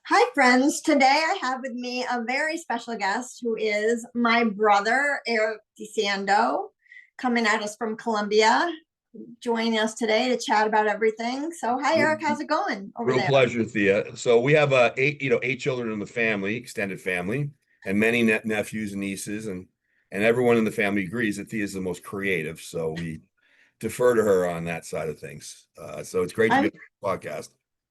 Hi, friends. Today I have with me a very special guest who is my brother, Erik DeSando, coming at us from Colombia, joining us today to chat about everything. So, hi, Erik. How's it going over Real there? pleasure, Thea. So we have eight children in the family, extended family, and many nephews and nieces, and everyone in the family agrees that Thea is the most creative. So we defer to her on that side of things. So it's great to be I'm on the podcast.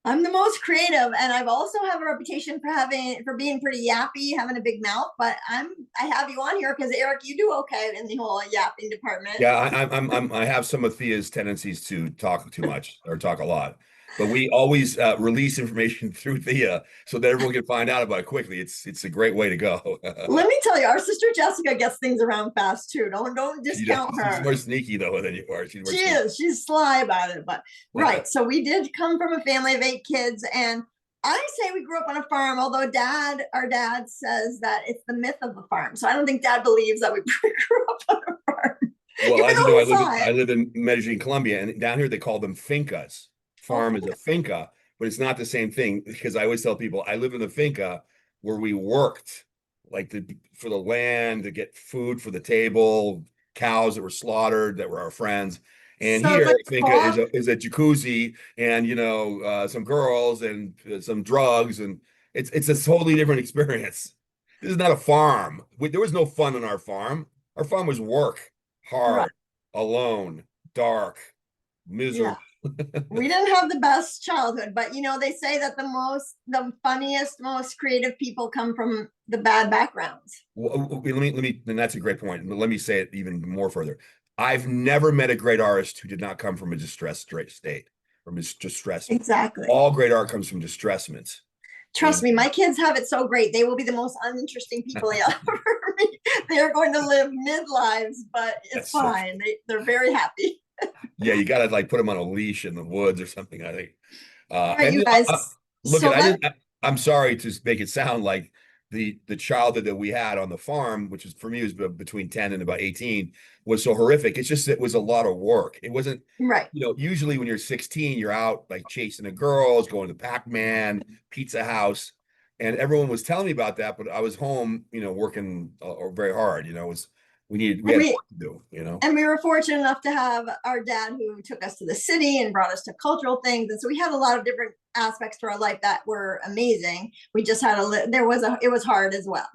I'm the most creative, and I've also have a reputation for being pretty yappy, having a big mouth. But I have you on here because Erik, you do okay in the whole yapping department. Yeah, I have some of Thea's tendencies to talk too much or talk a lot, but we always release information through Thea so that everyone can find out about it quickly. It's a great way to go. Let me tell you, our sister Jessica gets things around fast too. Don't discount She's her. more sneaky though than you are. She's more She sneaky. is. She's sly about it. But right. So we did come from a family of 8 kids. And I say we grew up on a farm, although our dad says that it's the myth of the farm. So I don't think dad believes that we grew up on a farm, Well, even as you though know, he saw I it. live in Medellin, Colombia, and down here they call them fincas. Oh, Farm is a finca, but it's not the same thing because I always tell people I live in the finca where we worked for the land to get food for the table, cows that were slaughtered that were our friends. And so it's here, like finca farm. is a jacuzzi and some girls and some drugs, and it's a totally different experience. This is not a farm. There was no fun on our farm. Our farm was work, Right. hard, alone, dark, Yeah. miserable. We didn't have the best childhood, but they say that the funniest, most creative people come from the bad backgrounds. And that's a great point. Let me say it even more further. I've never met a great artist who did not come from a distressed state, from his distressment. Exactly. All great art comes from distressment. Trust And me, my kids have it so great. They will be the most uninteresting people you'll ever meet. They are going to live midlives, but it's that's so, fine. They're very happy. yeah, you got to like put them on a leash in the woods or something, I think. All right, And you guys. look So at I let didn't. I'm sorry to make it sound like the childhood that we had on the farm, which was for me was between 10 and about 18, was so horrific. It's just it was a lot of work. It wasn't, right. usually when you're 16, you're out like chasing the girls, going to Pac-Man, Pizza House, and everyone was telling me about that, but I was home, working very hard. It was we And had we work to do. and we were fortunate enough to have our dad who took us to the city and brought us to cultural things. And so we had a lot of different aspects to our life that were amazing. We just had it was hard as well.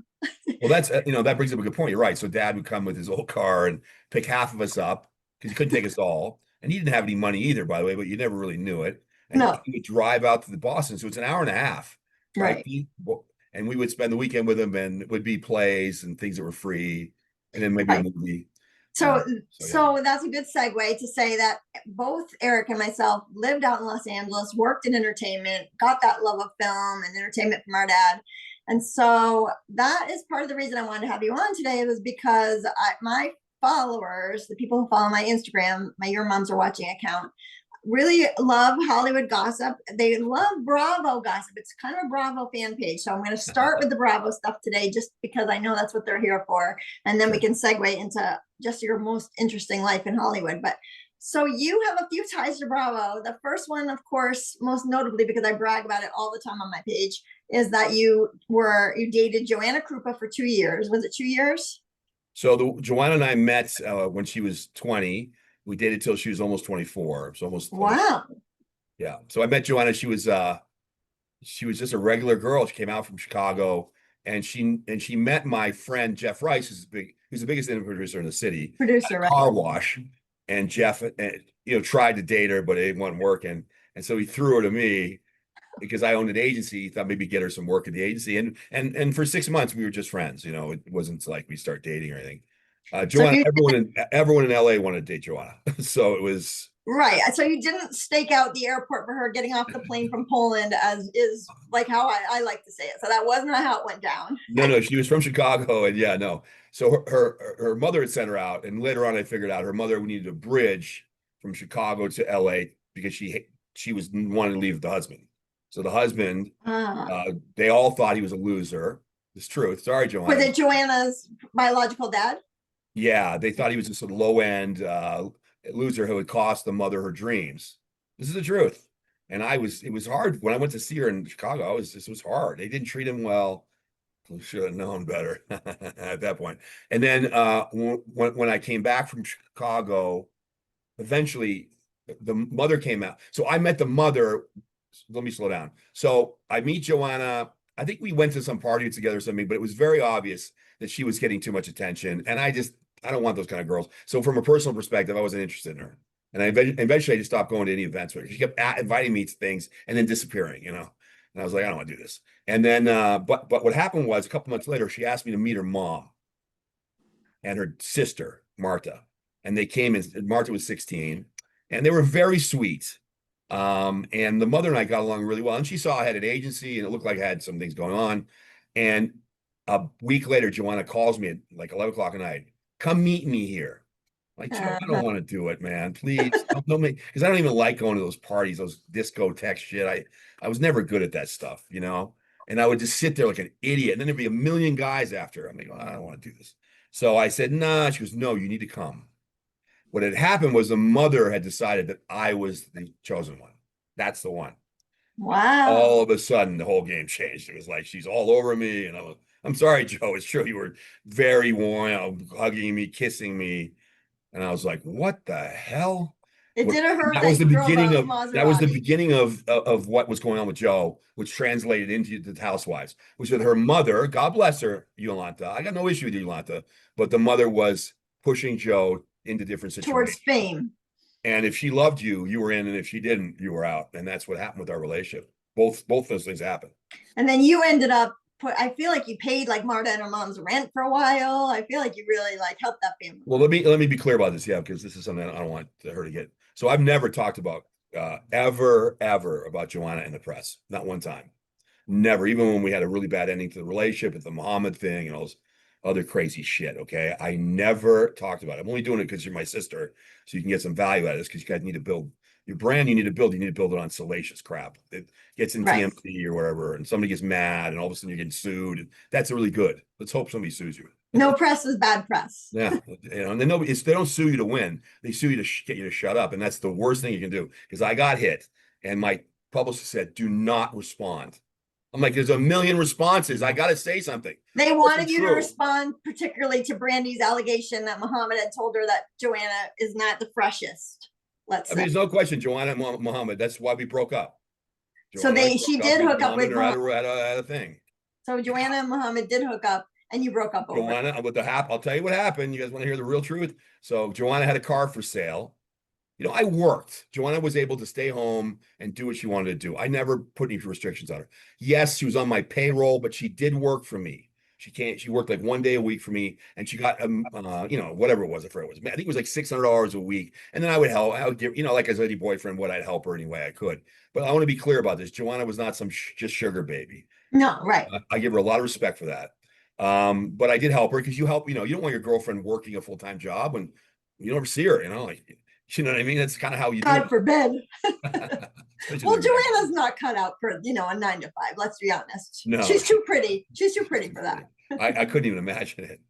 Well, that brings up a good point. You're right. So dad would come with his old car and pick half of us up because he couldn't take us all. And he didn't have any money either, by the way, but you never really knew it. And No, he would drive out to the Boston. So it's an hour and a half, right? right. And we would spend the weekend with him and it would be plays and things that were free. And then maybe a Right. movie. So, So yeah. so that's a good segue to say that both Erik and myself lived out in Los Angeles, worked in entertainment, got that love of film and entertainment from our dad. And so that is part of the reason I wanted to have you on today was because my followers, the people who follow my Instagram, my Your Moms Are Watching account, really love Hollywood gossip. They love Bravo gossip. It's kind of a Bravo fan page. So I'm going to start with the Bravo stuff today, just because I know that's what they're here for. And then we can segue into just your most interesting life in Hollywood. But so you have a few ties to Bravo. The first one, of course, most notably, because I brag about it all the time on my page, is that you dated Joanna Krupa for 2 years. Was it 2 years? So Joanna and I met when she was 20. We dated till she was almost 24. So almost. Wow. Yeah. So I met Joanna. She was just a regular girl. She came out from Chicago and she met my friend Jeff Rice, who's the biggest independent producer in the city, at Producer, a right? car wash. And Jeff, tried to date her, but it wasn't working. And so he threw her to me because I owned an agency. He thought maybe get her some work at the agency. And for 6 months we were just friends. It wasn't like we start dating or anything. So Joanna, you everyone in LA wanted to date Joanna. So it was. Right. So you didn't stake out the airport for her getting off the plane from Poland, as is like how I like to say it. So that wasn't how it went down. No, she was from Chicago, and yeah, no. So her mother had sent her out, and later on, I figured out her mother needed a bridge from Chicago to L.A. because she was wanting to leave with the husband. So the husband, Ah. they all thought he was a loser. It's true. Sorry, Was Joanna. it Joanna's biological dad? Yeah, they thought he was just a low end loser who would cost the mother her dreams. This is the truth. And it was hard when I went to see her in Chicago. This was hard. They didn't treat him well. Should have known better at that point. And then when I came back from Chicago, eventually the mother came out. So I met the mother. Let me slow down. So I meet Joanna. I think we went to some party together or something, but it was very obvious that she was getting too much attention. And I don't want those kind of girls. So from a personal perspective, I wasn't interested in her. And eventually I just stopped going to any events with her. She kept inviting me to things and then disappearing, you know. And I was like, I don't want to do this. And then, but what happened was a couple months later, she asked me to meet her mom and her sister, Marta. And they came in, Marta was 16, and they were very sweet. And the mother and I got along really well. And she saw I had an agency and it looked like I had some things going on. And a week later, Joanna calls me at like 11 o'clock at night. Come meet me here. Like, Joe, I don't want to do it, man. Please don't make, because I don't even like going to those parties, those discotheque shit. I was never good at that stuff, you know? And I would just sit there like an idiot. And then there'd be a million guys after. I'm like, oh, I don't want to do this. So I said, nah. She goes, no, you need to come. What had happened was the mother had decided that I was the chosen one. That's the one. Wow. All of a sudden, the whole game changed. It was like, she's all over me. And I'm sorry, Joe. It's true. You were very warm, you know, hugging me, kissing me. And I was like, what the hell? It didn't hurt that was the beginning of Maserati. of what was going on with Joe, which translated into the Housewives, which with her mother, God bless her, Yolanta. I got no issue with Yolanta, but the mother was pushing Joe into different situations. Towards fame. And if she loved you, you were in, and if she didn't, you were out. And that's what happened with our relationship. Both those things happened. And then you ended up I feel like you paid like Marta and her mom's rent for a while. I feel like you really like helped that family. Well, let me be clear about this, yeah, because this is something I don't want her to get. So I've never talked about ever about Joanna in the press, not one time, never. Even when we had a really bad ending to the relationship with the Muhammad thing and all this other crazy shit. Okay, I never talked about it. I'm only doing it because you're my sister, so you can get some value out of this. Because you guys need to build your brand. You need to build it on salacious crap. It gets in TMZ or wherever, and somebody gets mad, and all of a sudden you're getting sued. That's really good. Let's hope somebody sues you. No press is bad press. Yeah, you know, and then they don't sue you to win. They sue you to get you to shut up, and that's the worst thing you can do. Because I got hit, and my publicist said, "Do not respond." I'm like, "There's a million responses. I got to say something." They wanted you to respond, particularly to Brandy's allegation that Muhammad had told her that Joanna is not the freshest. I mean, there's no question, Joanna and Muhammad. That's why we broke up. She did hook up with Muhammad at a thing. So Joanna and Muhammad did hook up, and you broke up over Joanna with I'll tell you what happened. You guys want to hear the real truth? So Joanna had a car for sale. You know, I worked. Joanna was able to stay home and do what she wanted to do. I never put any restrictions on her. Yes, she was on my payroll, but she did work for me. She worked like 1 day a week for me, and she got you know, whatever it was, I forget what it was. I think it was like $600 a week. And then I would give, you know, like as any boyfriend, I'd help her any way I could. But I want to be clear about this. Joanna was not some just sugar baby. No, right. I give her a lot of respect for that. But I did help her because you don't want your girlfriend working a full-time job when you never see her, you know, like, you know what I mean? That's kind of how you God forbid. Well, like Joanna's not cut out for, you know, a 9 to 5. Let's be honest. No, she's too pretty. She's too pretty for that. I couldn't even imagine it.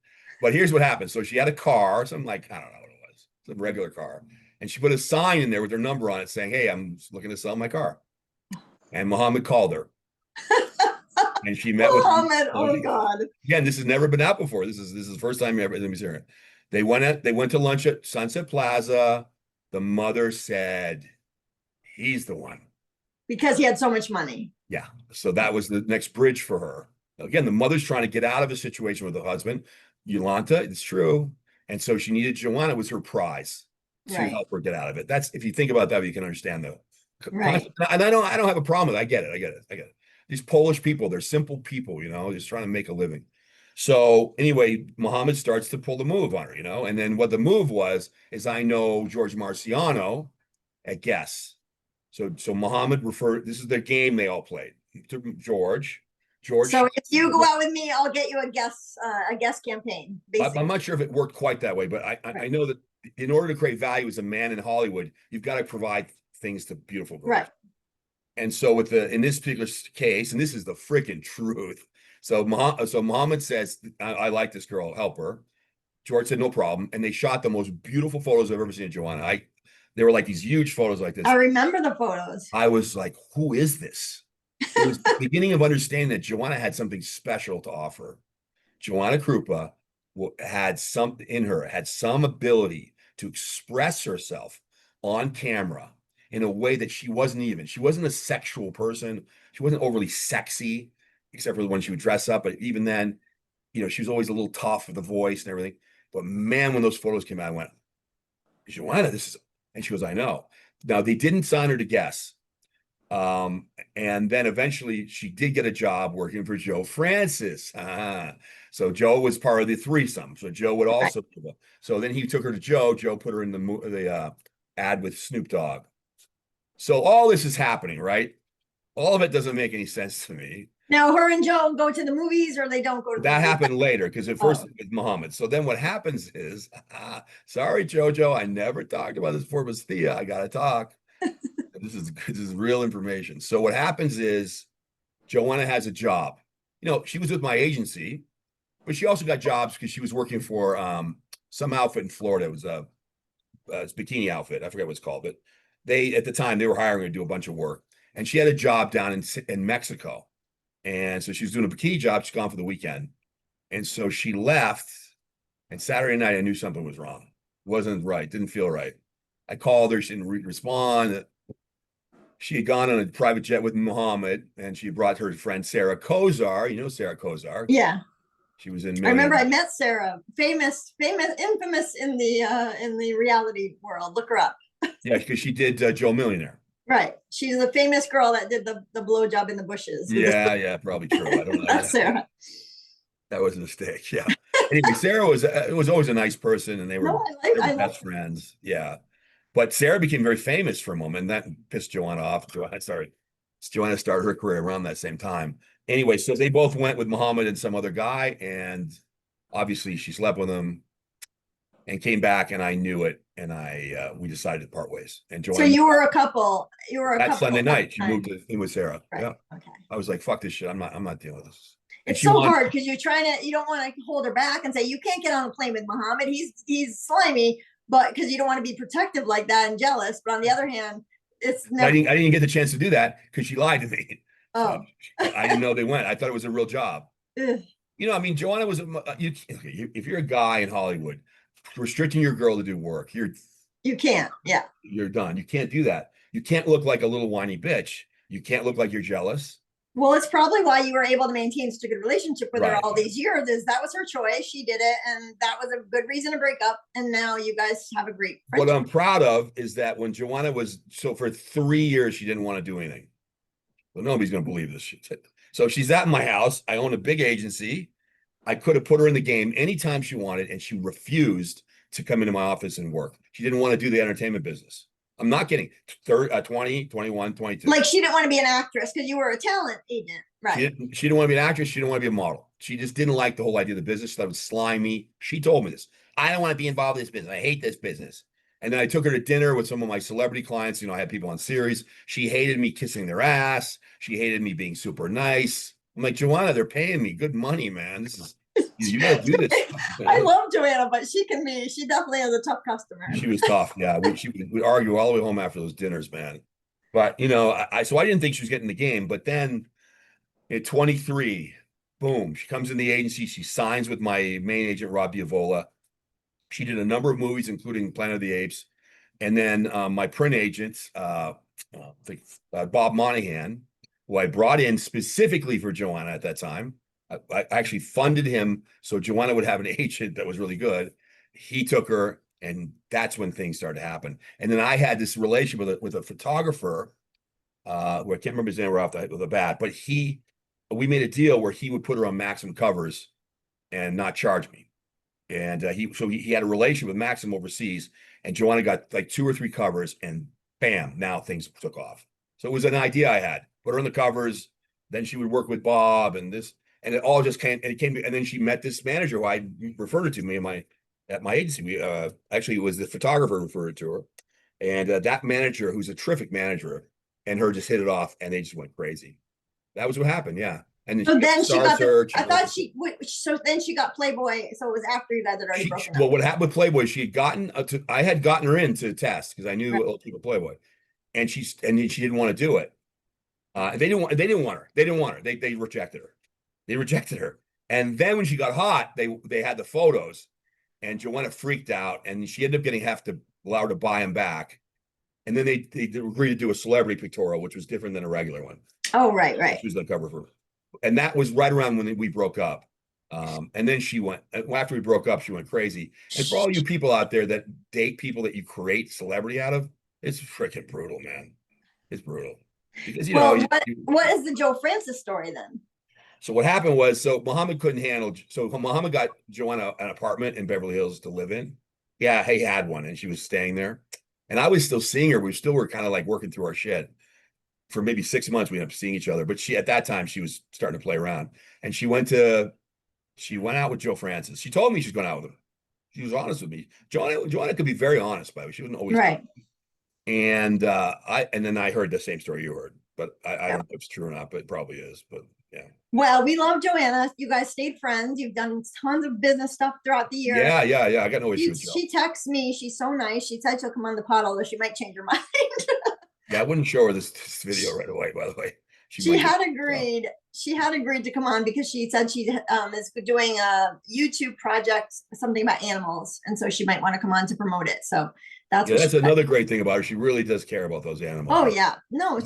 But here's what happened. So she had a car, some like, I don't know what it was, some regular car. And she put a sign in there with her number on it saying, "Hey, I'm looking to sell my car." And Muhammad called her. And she met with Muhammad. Oh God. Again, this has never been out before. This is the first time ever let me hear it. They went to lunch at Sunset Plaza. The mother said, "He's the one." Because he had so much money. Yeah. So that was the next bridge for her. Again, the mother's trying to get out of a situation with the husband. Yolanta, it's true. And so she needed Joanna was her prize to help her get out of it. That's, if you think about that, you can understand the right. And I don't have a problem with it. I get it. These Polish people, they're simple people, you know, just trying to make a living. So anyway, Muhammad starts to pull the move on her, you know, and then what the move was is I know George Marciano at Guess. So Muhammad this is the game they all played to George. So if you go out with me, I'll get you a guest campaign. Basically. I'm not sure if it worked quite that way, but I know that in order to create value as a man in Hollywood, you've got to provide things to beautiful girls. Right. And so in this particular case, and this is the freaking truth. So Muhammad says, I like this girl, help her. George said, no problem. And they shot the most beautiful photos I've ever seen of Joanna. They were like these huge photos like this. I remember the photos. I was like, who is this? It was the beginning of understanding that Joanna had something special to offer. Joanna Krupa had something in her, had some ability to express herself on camera in a way that she wasn't a sexual person. She wasn't overly sexy, except for when she would dress up. But even then, she was always a little tough with the voice and everything. But man, when those photos came out, I went, Joanna, and she goes, I know. Now they didn't sign her to guess. And then eventually she did get a job working for Joe Francis. So Joe was part of the threesome. So Joe would also, so then he took her to Joe. Joe put her in the ad with Snoop Dogg. So all this is happening, right? All of it doesn't make any sense to me. Now her and Joe go to the movies, or they don't go to the That movies? happened later, because at first it was Muhammad. So then what happens is, sorry, Jojo, I never talked about this before, but Thea, I gotta talk. This is real information. So what happens is Joanna has a job. She was with my agency, but she also got jobs because she was working for some outfit in Florida. It was a bikini outfit. I forget what it's called, but at the time they were hiring her to do a bunch of work. And she had a job down in Mexico. And so she was doing a bikini job. She's gone for the weekend. And so she left. And Saturday night, I knew something was wrong. Wasn't right. Didn't feel right. I called her. She didn't respond. She had gone on a private jet with Muhammad, and she brought her friend Sarah Kozar. You know Sarah Kozar? Yeah. She was in. I remember I met Sarah, infamous in the reality world. Look her up. Yeah, because she did Joe Millionaire. Right. She's the famous girl that did the blowjob in the bushes. Yeah, probably true. I don't know. That's Sarah. That was a mistake. Yeah. Anyway, Sarah was always a nice person, and they were best friends. Yeah. But Sarah became very famous for a moment, and that pissed Joanna off. Joanna started her career around that same time. Anyway, so they both went with Muhammad and some other guy, and obviously she slept with him and came back, and I knew it, and we decided to part ways. And Joanna, so you were a couple. That Sunday night, she moved in with Sarah. Right. Yeah. Okay. I was like, fuck this shit. I'm not dealing with this. It's so hard because you don't want to hold her back and say, you can't get on a plane with Muhammad. He's slimy, but because you don't want to be protective like that and jealous. But on the other hand, it's never. I didn't get the chance to do that because she lied to me. Oh. So I didn't know they went. I thought it was a real job. Joanna was if you're a guy in Hollywood, restricting your girl to do work, you can't. Yeah. You're done. You can't do that. You can't look like a little whiny bitch. You can't look like you're jealous. Well, it's probably why you were able to maintain such a good relationship with her all these years. Is that was her choice. She did it, and that was a good reason to break up. And now you guys have a great friendship. What I'm proud of is that when Joanna for 3 years, she didn't want to do anything. Well, nobody's going to believe this shit. So she's at my house. I own a big agency. I could have put her in the game anytime she wanted, and she refused to come into my office and work. She didn't want to do the entertainment business. I'm not kidding. 20, 21, 22. Like she didn't want to be an actress because you were a talent agent, right? She didn't want to be an actress. She didn't want to be a model. She just didn't like the whole idea of the business. She thought it was slimy. She told me this. I don't want to be involved in this business. I hate this business. And then I took her to dinner with some of my celebrity clients. I had people on series. She hated me kissing their ass. She hated me being super nice. I'm like, Joanna, they're paying me good money, man. You gotta do this. I love Joanna, but she definitely is a tough customer. She was tough. Yeah. We'd argue all the way home after those dinners, man. But so I didn't think she was getting the game. But then at 23, boom, she comes in the agency. She signs with my main agent, Rob Biavola. She did a number of movies, including Planet of the Apes. And then my print agent, Bob Monahan, who I brought in specifically for Joanna at that time. I actually funded him so Joanna would have an agent that was really good. He took her, and that's when things started to happen. And then I had this relationship with a photographer, where I can't remember his name right off the bat, but we made a deal where he would put her on Maxim covers and not charge me. And he had a relation with Maxim overseas, and Joanna got like 2 or 3 covers, and bam, now things took off. So it was an idea I had. Put her on the covers, then she would work with Bob and this. And it all just came, and then she met this manager who I referred her to me at my agency. Actually, it was the photographer referred to her, and that manager, who's a terrific manager, and her just hit it off, and they just went crazy. That was what happened. Yeah. And then So she got then she Star got the, Search. I thought so then she got Playboy. So it was after you guys had already broken Well, up. what happened with Playboy? She had gotten I had gotten her in to test because I knew Right. people Playboy, and she didn't want to do it. They didn't want her. They didn't want her. They rejected her. They rejected her. And then when she got hot, they had the photos, and Joanna freaked out, and she ended up have to allow her to buy them back. And then they agreed to do a celebrity pictorial, which was different than a regular one. Oh, right, right. She was the cover for, and that was right around when we broke up. And then she went, after we broke up, she went crazy. And for all you people out there that date people that you create celebrity out of, it's freaking brutal, man. It's brutal. Because, Well, what is the Joe Francis story then? So what happened was, so Muhammad couldn't handle, so Muhammad got Joanna an apartment in Beverly Hills to live in. Yeah, he had one, and she was staying there. And I was still seeing her. We still were kind of like working through our shit. For maybe 6 months, we ended up seeing each other. But at that time, she was starting to play around. And she went out with Joe Francis. She told me she's going out with him. She was honest with me. Joanna could be very honest, by the way. She wasn't always right. And then I heard the same story you heard, but I don't know if it's true or not, but it probably is. But yeah. Well, we love Joanna. You guys stayed friends. You've done tons of business stuff throughout the year. Yeah. I got no issue with Joe. She texts me. She's so nice. She said she'll come on the pod, although she might change her mind. Yeah, I wouldn't show her this video right away, by the way. She had agreed. She had agreed to come on because she said she is doing a YouTube project, something about animals, and so she might want to come on to promote it. So that's another great thing about her. She really does care about those animals. Oh yeah, no,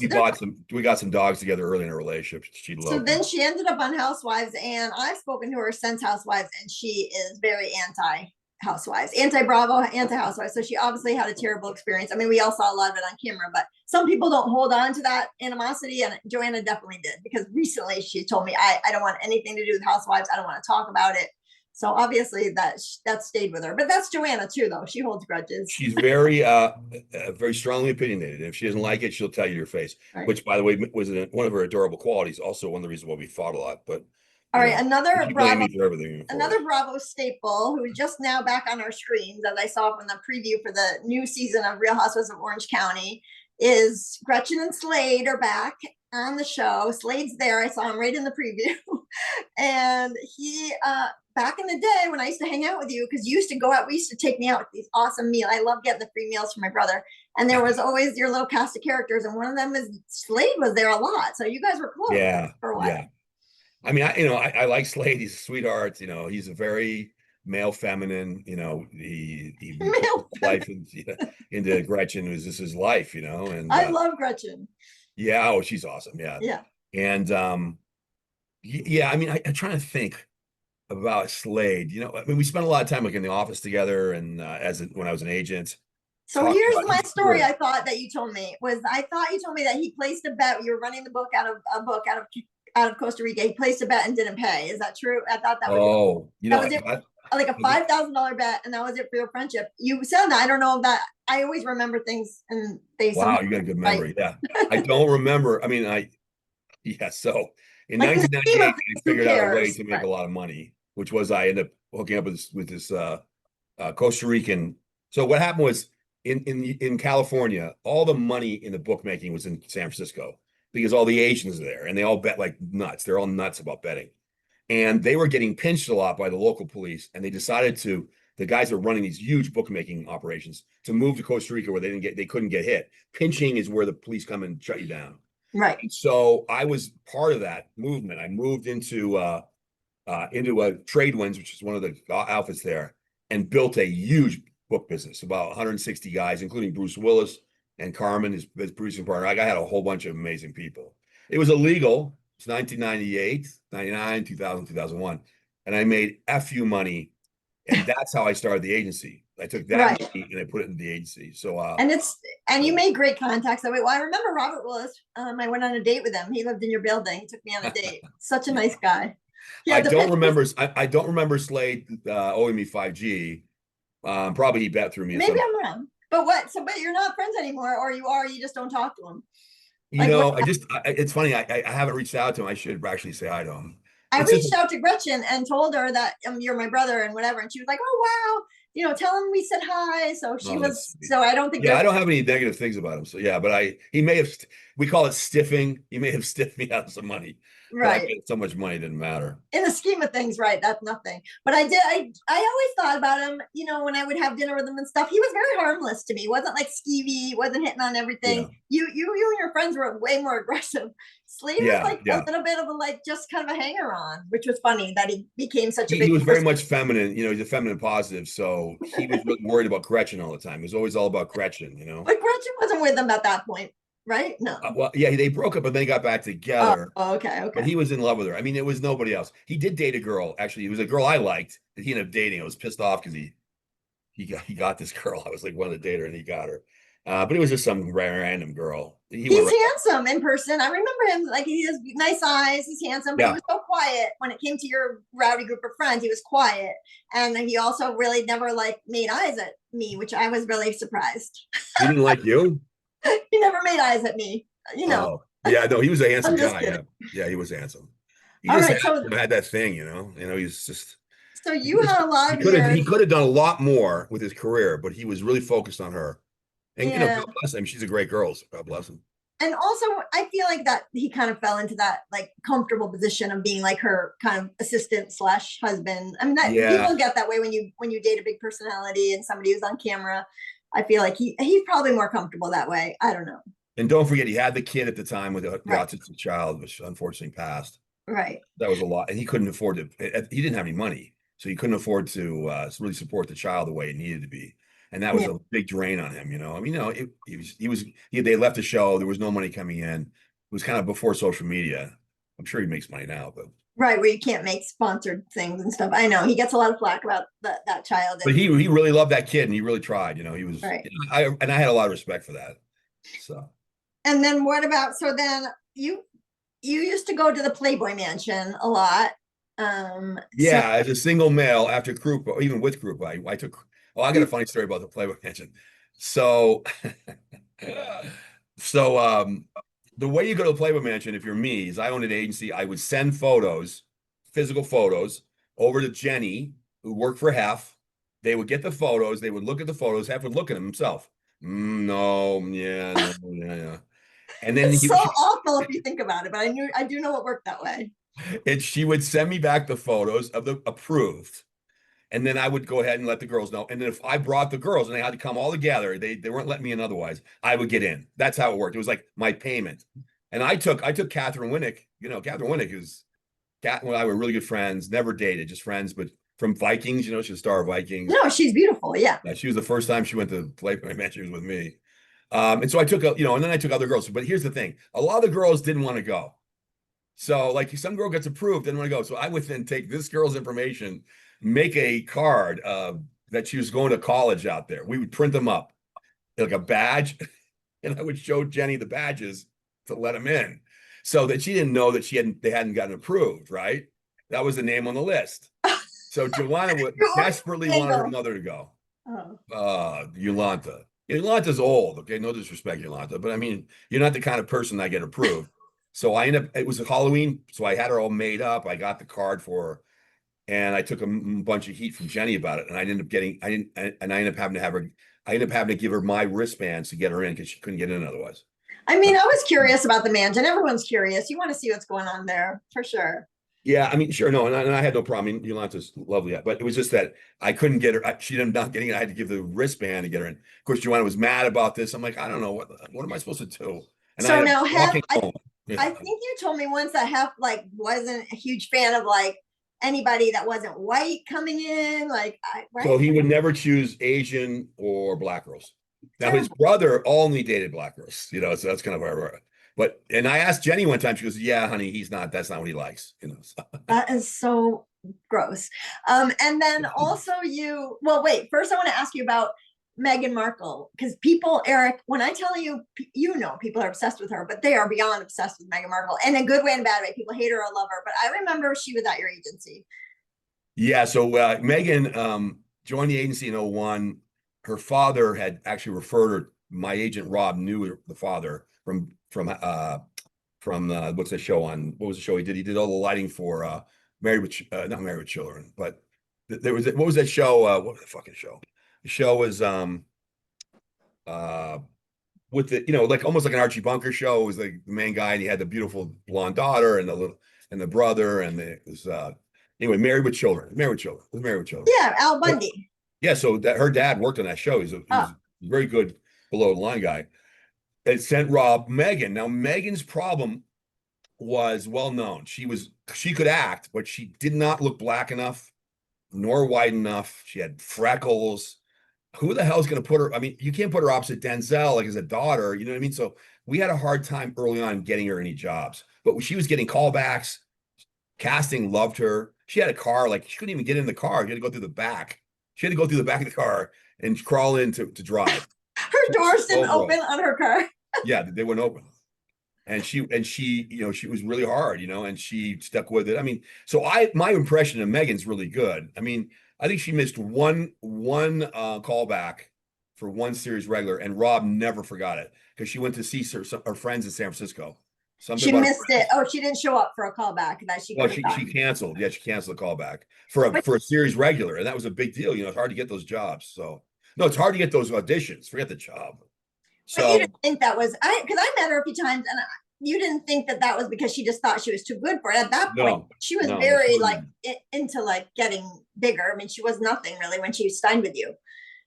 we got some dogs together early in a relationship. She loved. So then she ended up on Housewives, and I've spoken to her since Housewives, and she is very anti Housewives, anti Bravo, anti Housewives. So she obviously had a terrible experience. I mean, we all saw a lot of it on camera, but some people don't hold on to that animosity, and Joanna definitely did, because recently she told me, I don't want anything to do with Housewives. I don't want to talk about it. So obviously that stayed with her. But that's Joanna too, though. She holds grudges. She's very very strongly opinionated. If she doesn't like it, she'll tell you to your face. Right. Which, by the way, was one of her adorable qualities. Also, one of the reasons why we fought a lot. But all right, another Bravo staple who's just now back on our screens, as I saw from the preview for the new season of Real Housewives of Orange County, is Gretchen and Slade are back on the show. Slade's there. I saw him right in the preview. And he back in the day when I used to hang out with you, because you used to go out, we used to take me out with these awesome meals. I love getting the free meals for my brother. And there was always your little cast of characters, and one of them is Slade was there a lot. So you guys were close for a while. Yeah. I mean, I like Slade. He's a sweetheart. He's a very male feminine. He life into Gretchen. This is his life. And I love Gretchen. Yeah. Oh, she's awesome. Yeah. Yeah. And yeah. I mean, I'm trying to think about Slade. I mean, we spent a lot of time in the office together, and when I was an agent. So here's my story. I thought that you told me that he placed a bet. You were running the book out of Costa Rica. He placed a bet and didn't pay. Is that true? I thought that was like a $5,000 bet, and that was it for your friendship. You said that. I don't know that. I always remember things, and they. Wow, you got a good memory. Right? Yeah, I don't remember. I mean, So in 1998, I figured out a way to make a lot of money, which was I ended up hooking up with this Costa Rican. So what happened was in California, all the money in the bookmaking was in San Francisco, because all the Asians are there, and they all bet like nuts. They're all nuts about betting. And they were getting pinched a lot by the local police. And they decided the guys that were running these huge bookmaking operations, to move to Costa Rica where they couldn't get hit. Pinching is where the police come and shut you down. Right. And so I was part of that movement. I moved into a Tradewinds, which is one of the outfits there, and built a huge book business, about 160 guys, including Bruce Willis and Carmen, his producing partner. I had a whole bunch of amazing people. It was illegal. It's 1998, 99, 2000, 2001. And I made FU money. And that's how I started the agency. I took that money and I put it in the agency. So and you made great contacts that way. Well, I remember Robert Willis. I went on a date with him. He lived in your building. He took me on a date. Such a nice guy. I don't remember Slade owing me 5G. Probably he bet through me. Maybe I'm wrong. But but you're not friends anymore, or you are, you just don't talk to him. It's funny. I haven't reached out to him. I should actually say hi to him. I reached out to Gretchen and told her that you're my brother and whatever. And she was like, oh, wow. tell him we said hi. So she Oh, that's was, sweet. so I don't think Yeah, there's, I don't have any negative things about him. So yeah, but he may have, we call it stiffing. He may have stiffed me out of some money, but I right. made so much money, it didn't matter. In the scheme of things, right, that's nothing. But I always thought about him, when I would have dinner with him and stuff. He was very harmless to me. He wasn't like skeevy, wasn't hitting on everything. Yeah. You and your friends were way more aggressive. Slade was Yeah. like a Yeah. little bit of a like just kind of a hanger on, which was funny that he became such a He big was very person. much feminine, he's a feminine positive. So he was really worried about Gretchen all the time. It was always all about Gretchen. But Gretchen wasn't with him at that point, right? No. Well, yeah, they broke up and they got back together, Okay, but okay. he was in love with her. I mean, it was nobody else. He did date a girl. Actually, it was a girl I liked that he ended up dating. I was pissed off because he got this girl. I was like, wanted to date her, and he got her. But it was just some random girl. He went He's right. handsome in person. I remember him, like, he has nice eyes. He's handsome, but he Yeah, was so quiet when it came to your rowdy group of friends. He was quiet, and he also really never like made eyes at me, which I was really surprised. he didn't like you. He never made eyes at me. Oh, yeah, no, he was a handsome I'm just guy. kidding. Yeah, yeah, he was handsome. He All just right, had that thing. He's just so you had a lot he of could have years. he could have done a lot more with his career, but he was really focused on her. And Yeah. God bless him. She's a great girl. So God bless him. And also, I feel like that he kind of fell into that like comfortable position of being like her kind of assistant slash husband. I mean, that Yeah. people get that way when you date a big personality and somebody who's on camera. I feel like he's probably more comfortable that way. I don't know. And don't forget, he had the kid at the time with the Right. autistic child, which unfortunately passed. Right. That was a lot, and he couldn't afford to. He didn't have any money, so he couldn't afford to really support the child the way it needed to be, and that was Yeah. a big drain on him. I mean, they left the show. There was no money coming in. It was kind of before social media. I'm sure he makes money now, but Right. Where you can't make sponsored things and stuff. I know he gets a lot of flack about that child. he really loved that kid, and he really tried. He was. Right. I had a lot of respect for that. So. And then what about, so then you used to go to the Playboy Mansion a lot. So Yeah, as a single male after Krupa, even with Krupa, I took. Oh, I got a funny story about the Playboy Mansion. So, so the way you go to the Playboy Mansion, if you're me, is I owned an agency. I would send photos, physical photos, over to Jenny, who worked for Hef. They would get the photos. They would look at the photos. Hef would look at them himself. No, yeah, no, yeah. And then it's so awful if you think about it, but I do know it worked that way. and she would send me back the photos of the approved. And then I would go ahead and let the girls know. And then if I brought the girls and they had to come all together, they weren't letting me in otherwise, I would get in. That's how it worked. It was like my payment. And I took Catherine Winnick. Catherine Winnick Cat and I were really good friends, never dated, just friends, but from Vikings, she's a star of Vikings. No, she's beautiful. Yeah. She was the first time she went to play my match. She was with me. And so I took, and then I took other girls. But here's the thing. A lot of the girls didn't want to go. So like some girl gets approved, didn't want to go. So I would then take this girl's information, make a card that she was going to college out there. We would print them up like a badge, and I would show Jenny the badges to let them in, so that she didn't know that they hadn't gotten approved. Right, that was the name on the list. So Joanna would desperately wanted her mother to go. Yolanta. Yolanta's old. Okay, no disrespect, Yolanta, but I mean, you're not the kind of person I get approved. So it was a Halloween, so I had her all made up. I got the card for her, and I took a bunch of heat from Jenny about it. And I ended up having to give her my wristbands to get her in because she couldn't get in otherwise. I mean, I was curious about the mansion. Everyone's curious. You want to see what's going on there for sure. Yeah, I mean, sure, no, and I had no problem. I mean, Yolanda's lovely, but it was just that I couldn't get her. She ended up not getting it. I had to give the wristband to get her in. Of course, Joanna was mad about this. I'm like, I don't know what am I supposed to do? And so now I think you told me once that Hef like wasn't a huge fan of like anybody that wasn't white coming in. Like, right? So he would never choose Asian or black girls. Now his brother only dated black girls, so that's kind of where. And I asked Jenny one time, she goes, yeah, honey, that's not what he likes. So. That is so gross. And then also wait, first I want to ask you about Meghan Markle, because people, Erik, when I tell you, people are obsessed with her, but they are beyond obsessed with Meghan Markle, in a good way and a bad way. People hate her or love her, but I remember she was at your agency. Yeah, so Meghan joined the agency in 2001. Her father had actually referred her. My agent Rob knew the father from what's the show on? What was the show he did? He did all the lighting for not Married with Children, but There was what was that show? What was the fucking show? The show was uh with the like almost like an Archie Bunker show. It was like the main guy, and he had the beautiful blonde daughter and the brother, and it was anyway, Married with Children. Married with Children. It was Married with Children. Yeah, Al But, Bundy. yeah, so that her dad worked on that show. He's Oh, a very good below the line guy. It sent Rob Meghan. Now Meghan's problem was well known. She could act, but she did not look black enough nor white enough. She had freckles. Who the hell is going to put her? I mean, you can't put her opposite Denzel like as a daughter. You know what I mean? So we had a hard time early on getting her any jobs, but she was getting callbacks. Casting loved her. She had a car, like she couldn't even get in the car. She had to go through the back. She had to go through the back of the car and crawl in to drive. her doors didn't open on her car. Yeah, they wouldn't open. And she, she was really hard, and she stuck with it. I mean, so my impression of Meghan's really good. I mean, I think she missed one callback for one series regular, and Rob never forgot it because she went to see her friends in San Francisco. She missed it. Oh, she didn't show up for a callback that she. Well, she canceled. Yeah, she canceled the callback for a series regular, and that was a big deal. It's hard to get those jobs. So no, it's hard to get those auditions. Forget the job. So but you didn't think that was because I met her a few times, and you didn't think that was because she just thought she was too good for it. At that point, she was very into like getting bigger. I mean, she was nothing really when she signed with you.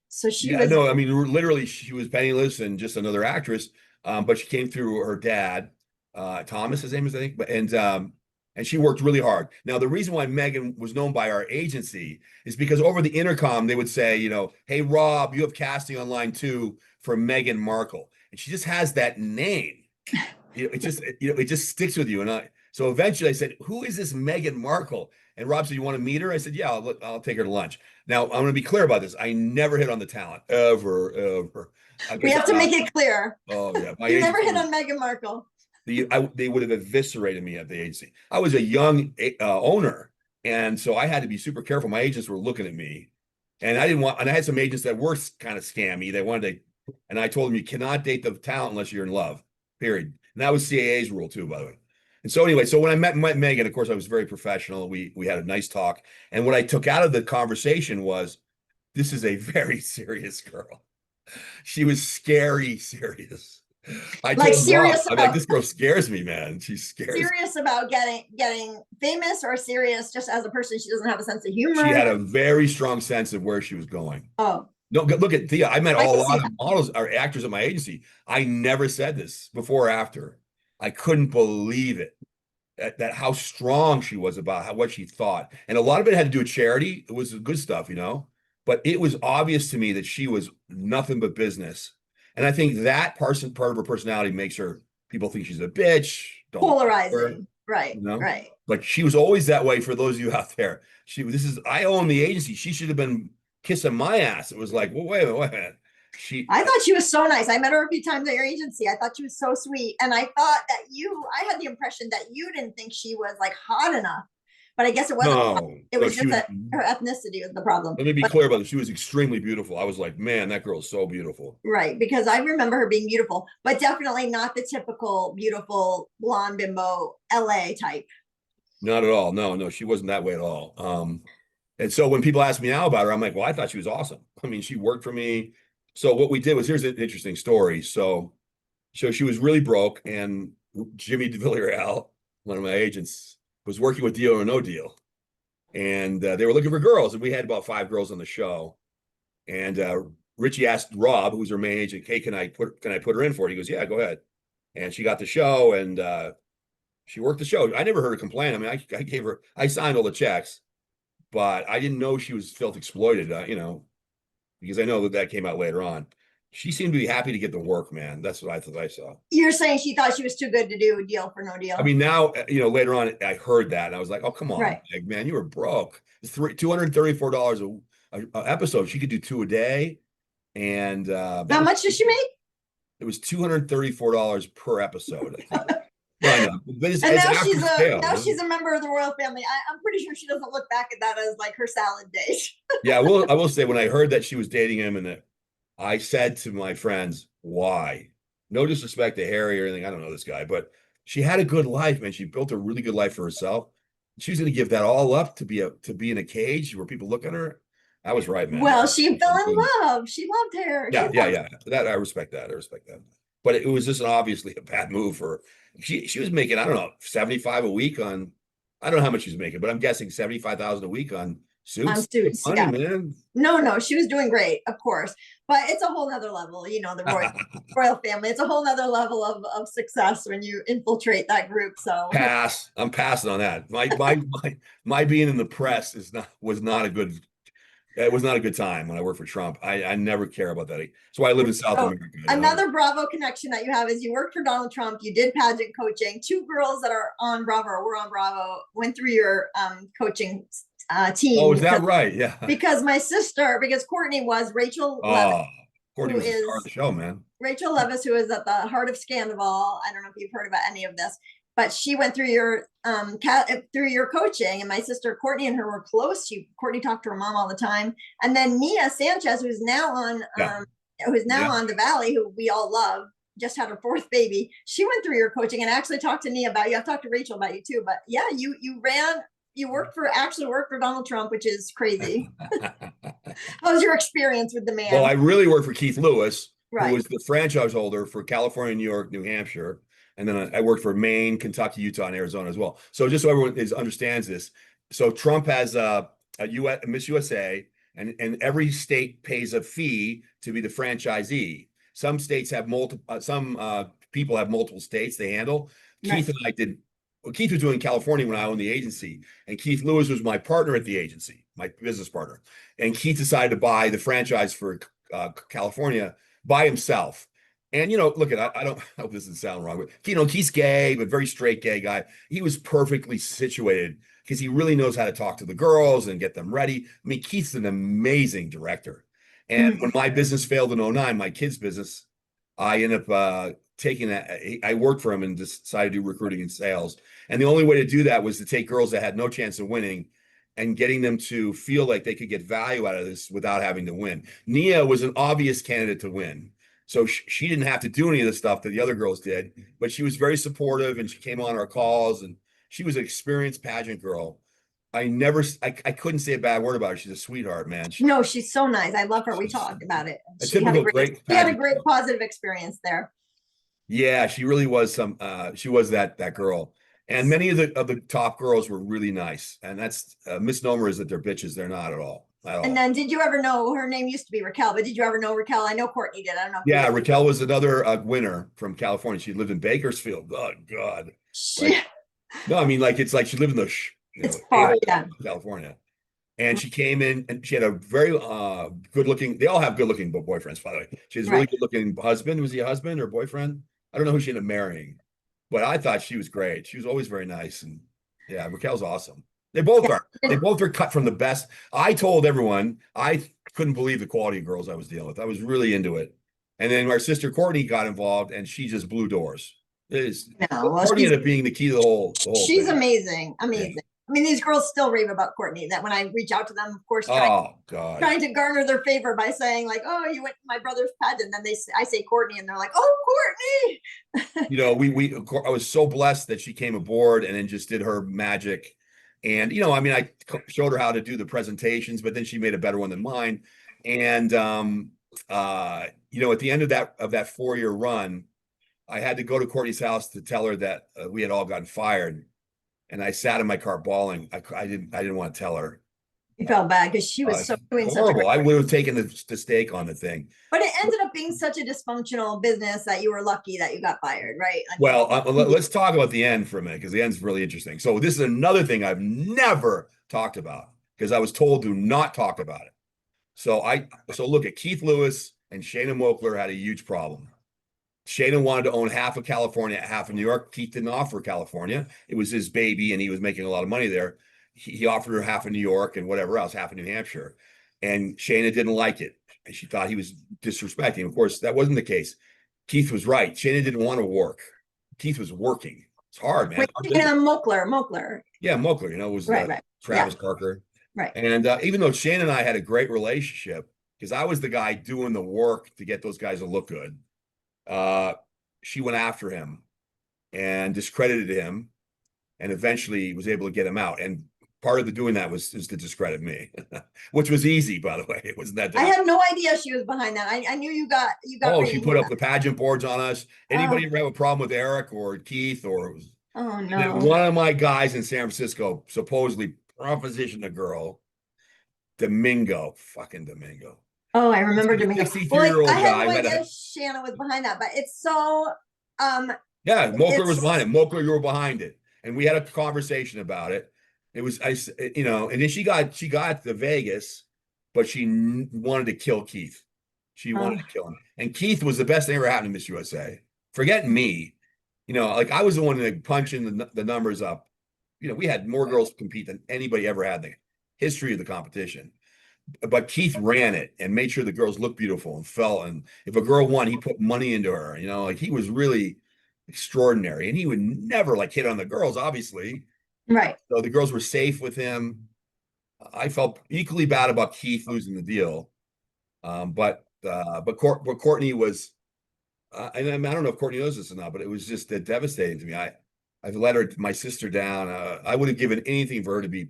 So she was. No, I mean, literally, she was penniless and just another actress. But she came through her dad, Thomas, his name is, I think, and she worked really hard. Now, the reason why Meghan was known by our agency is because over the intercom, they would say, hey, Rob, you have casting on line 2 for Meghan Markle. And she just has that name. It just sticks with you. And so eventually I said, who is this Meghan Markle? And Rob said, you want to meet her? I said, yeah, I'll take her to lunch. Now, I'm going to be clear about this. I never hit on the talent, ever. We have to make it clear. Oh, yeah. You never hit on Meghan Markle. They would have eviscerated me at the agency. I was a young owner, and so I had to be super careful. My agents were looking at me, and I had some agents that were kind of scammy. They wanted to, and I told them, you cannot date the talent unless you're in love, period. And that was CAA's rule too, by the way. And so anyway, so when I met Meghan, of course, I was very professional. We had a nice talk. And what I took out of the conversation was, this is a very serious girl. She was scary serious. I like serious. I'm like, this girl scares me, man. She's serious about getting famous, or serious just as a person. She doesn't have a sense of humor. She had a very strong sense of where she was going. Oh. No, look at Thea. I met a lot of models or actors at my agency. I never said this before or after. I couldn't believe it. That how strong she was about what she thought. And a lot of it had to do with charity. It was good stuff, but it was obvious to me that she was nothing but business. And I think that part of her personality makes her, people think she's a bitch. Polarizing. Right. Right. But she was always that way. For those of you out there, I own the agency. She should have been kissing my ass. It was like, well, wait a minute. I thought she was so nice. I met her a few times at your agency. I thought she was so sweet. And I thought that I had the impression that you didn't think she was like hot enough, but I guess it wasn't. No, it was just that her ethnicity was the problem. Let me be clear about it. She was extremely beautiful. I was like, man, that girl is so beautiful. Right. Because I remember her being beautiful, but definitely not the typical beautiful blonde bimbo LA type. Not at all. No, she wasn't that way at all. And so when people ask me now about her, I'm like, well, I thought she was awesome. I mean, she worked for me. So what we did was, here's an interesting story. So she was really broke, and Jimmy DeVillarreal, one of my agents, was working with Deal or No Deal. And they were looking for girls, and we had about 5 girls on the show. And Richie asked Rob, who's her main agent, hey, can I put her in for it? He goes, yeah, go ahead. And she got the show, and she worked the show. I never heard her complain. I mean, I signed all the checks, but I didn't know she was felt exploited, because I know that came out later on. She seemed to be happy to get the work, man. That's what I thought I saw. You're saying she thought she was too good to do Deal for No Deal. I mean, now, later on, I heard that, and I was like, oh, come on. Right. Like, man, you were broke. It's $234 a episode. She could do 2 a day. And how much did she make? It was $234 per episode, I think. I know. But now she's a member of the royal family. I'm pretty sure she doesn't look back at that as like her salad days. Yeah, I will say, when I heard that she was dating him, and I said to my friends, why? No disrespect to Harry or anything. I don't know this guy, but she had a good life, man. She built a really good life for herself. she was going to give that all up to be in a cage where people look at her. I was right, man. Well, she fell in love. She loved her. Yeah. That I respect that. But it was just obviously a bad move for she was making, I don't know, 75 a week on, I don't know how much she was making, but I'm guessing 75,000 a week on Suits. Suits, Money, yeah. man. No, she was doing great, of course. But it's a whole nother level, the royal family. It's a whole nother level of success when you infiltrate that group. So Pass. I'm passing on that. My being in the press was not a good. It was not a good time when I worked for Trump. I never care about that. That's why I live in South America. Another Bravo connection that you have is you worked for Donald Trump. You did pageant coaching. Two girls that are on Bravo, or were on Bravo, went through your coaching team. Oh, is that right? Yeah. Because Courtney was Rachel Leviss. Courtney was the star of the show, man. Rachel Leviss, who is at the heart of Scandival. I don't know if you've heard about any of this, but she went through your coaching, and my sister Courtney and her were close. Courtney talked to her mom all the time. And then Nia Sanchez, who's now on on The Valley, who we all love, just had her fourth baby. She went through your coaching and actually talked to Nia about you. I've talked to Rachel about you too, but yeah, you worked for Donald Trump, which is crazy. How was your experience with the man? Well, I really worked for Keith Lewis, right, who was the franchise holder for California, New York, New Hampshire. And then I worked for Maine, Kentucky, Utah, and Arizona as well. So just so everyone understands this. So Trump has a Miss USA, and every state pays a fee to be the franchisee. Some states have some people have multiple states they handle. Right. Keith and I did. Well, Keith was doing California when I owned the agency, and Keith Lewis was my partner at the agency, my business partner. And Keith decided to buy the franchise for California by himself. And, look, I don't hope this doesn't sound wrong, but, Keith's gay, but very straight gay guy. He was perfectly situated because he really knows how to talk to the girls and get them ready. I mean, Keith's an amazing director. And when my business failed in 2009, my kids' business, I ended up taking that. I worked for him and decided to do recruiting and sales. And the only way to do that was to take girls that had no chance of winning and getting them to feel like they could get value out of this without having to win. Nia was an obvious candidate to win. So she didn't have to do any of the stuff that the other girls did, but she was very supportive and she came on our calls, and she was an experienced pageant girl. I couldn't say a bad word about her. She's a sweetheart, man. No, she's so nice. I love her. We talked about it. She had a great positive experience there. Yeah, she really was she was that girl. And many of the top girls were really nice. And that's a misnomer is that they're bitches. They're not at all. And then did you ever know, her name used to be Raquel, but did you ever know Raquel? I know Courtney did. I don't know. Yeah, Raquel was another winner from California. She lived in Bakersfield. Oh, God. No, I mean, it's like she lived in California. And she came in and she had a very good looking, they all have good looking boyfriends, by the way. She has a really good looking husband. Was he a husband or boyfriend? I don't know who she ended up marrying, but I thought she was great. She was always very nice. And yeah, Raquel's awesome. They both are. They both are cut from the best. I told everyone I couldn't believe the quality of girls I was dealing with. I was really into it. And then our sister Courtney got involved, and she just blew doors. Courtney ended up being the key to the whole she's thing. Amazing. Yeah. I mean, these girls still rave about Courtney. That when I reach out to them, of course, trying to garner their favor by saying like, "Oh, you went to my brother's pageant." And then I say Courtney, and they're like, "Oh, Courtney." I was so blessed that she came aboard and then just did her magic. And, I showed her how to do the presentations, but then she made a better one than mine. And, at the end of that 4-year run, I had to go to Courtney's house to tell her that we had all gotten fired. And I sat in my car bawling. I didn't want to tell her. You felt bad because she was doing horrible. I would have taken the stake on the thing. But it ended up being such a dysfunctional business that you were lucky that you got fired, right? Well, let's talk about the end for a minute, because the end's really interesting. So this is another thing I've never talked about because I was told to not talk about it. So look at Keith Lewis and Shanna Moakler had a huge problem. Shanna wanted to own half of California, half of New York. Keith didn't offer California. It was his baby, and he was making a lot of money there. He offered her half of New York and whatever else, half of New Hampshire. And Shanna didn't like it. And she thought he was disrespecting. Of course, that wasn't the case. Keith was right. Shanna didn't want to work. Keith was working. It's hard, man. Moakler. Yeah, Moakler, was right. Travis Parker. Right. And even though Shanna and I had a great relationship, because I was the guy doing the work to get those guys to look good, she went after him and discredited him. and eventually was able to get him out. And part of the doing that was to discredit me, which was easy, by the way. It wasn't that I difficult. had no idea she was behind that. I knew you got Oh, ready she to put hear up that. the pageant boards on us. Anybody ever have a problem with Eric or Keith or Oh and then no. one of my guys in San Francisco supposedly propositioned a girl, fucking Domingo. Oh, I remember Domingo. Well, 63-year-old I had guy no who had idea a Shanna was behind that, but it's so yeah, Moakler was behind it's it. Moakler, you were behind it, and we had a conversation about it. It was and then she got to Vegas, but she wanted to kill Keith. She wanted to kill him, and Keith was the best thing ever happened to Miss USA. Forget me, like I was the one that punching the numbers up. We had more girls compete than anybody ever had in the history of the competition. But Keith ran it and made sure the girls looked beautiful and felt. And if a girl won, he put money into her. Like he was really extraordinary. And he would never like hit on the girls, obviously. right. So the girls were safe with him. I felt equally bad about Keith losing the deal. But Courtney was, and I don't know if Courtney knows this or not, but it was just devastating to me. I've let my sister down. I would have given anything for her to be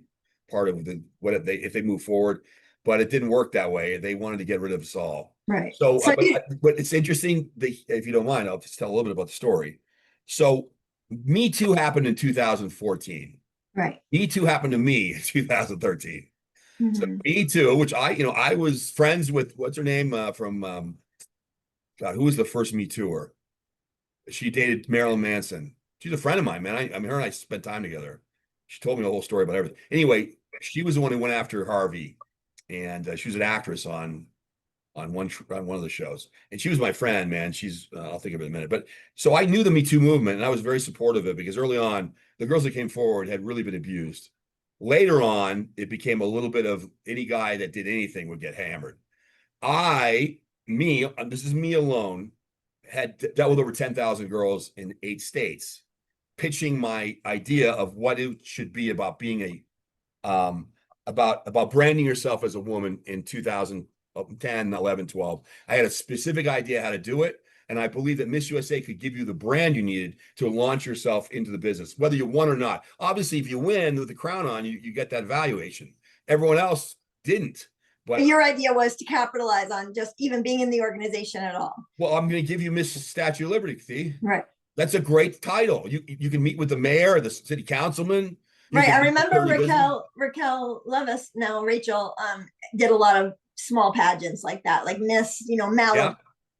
part of if they move forward, but it didn't work that way. They wanted to get rid of us all. Right. So, So but it's interesting. If you don't mind, I'll just tell a little bit about the story. So, Me Too happened in 2014. right. Me Too happened to me in 2013. So Mhm. Me Too, which I was friends with, what's her name from God, who was the first Me Tooer? She dated Marilyn Manson. She's a friend of mine, man. Her and I spent time together. She told me the whole story about everything. Anyway, she was the one who went after Harvey, and she was an actress on one of the shows, and she was my friend, man. She's I'll think of it in a minute. But so I knew the Me Too movement, and I was very supportive of it because early on, the girls that came forward had really been abused. Later on, it became a little bit of any guy that did anything would get hammered. This is me alone, had dealt with over 10,000 girls in 8 states, pitching my idea of what it should be about being about branding yourself as a woman in 2010, 11, 12. I had a specific idea how to do it. And I believe that Miss USA could give you the brand you needed to launch yourself into the business, whether you won or not. Obviously, if you win with the crown on, you get that valuation. Everyone else didn't. But your idea was to capitalize on just even being in the organization at all. well, I'm going to give you Miss Statue of Liberty, see? Right. That's a great title. You can meet with the mayor or the city councilman. Right. I remember Raquel Leviss, now Rachel, did a lot of small pageants like that, like Miss, Malibu. Yeah.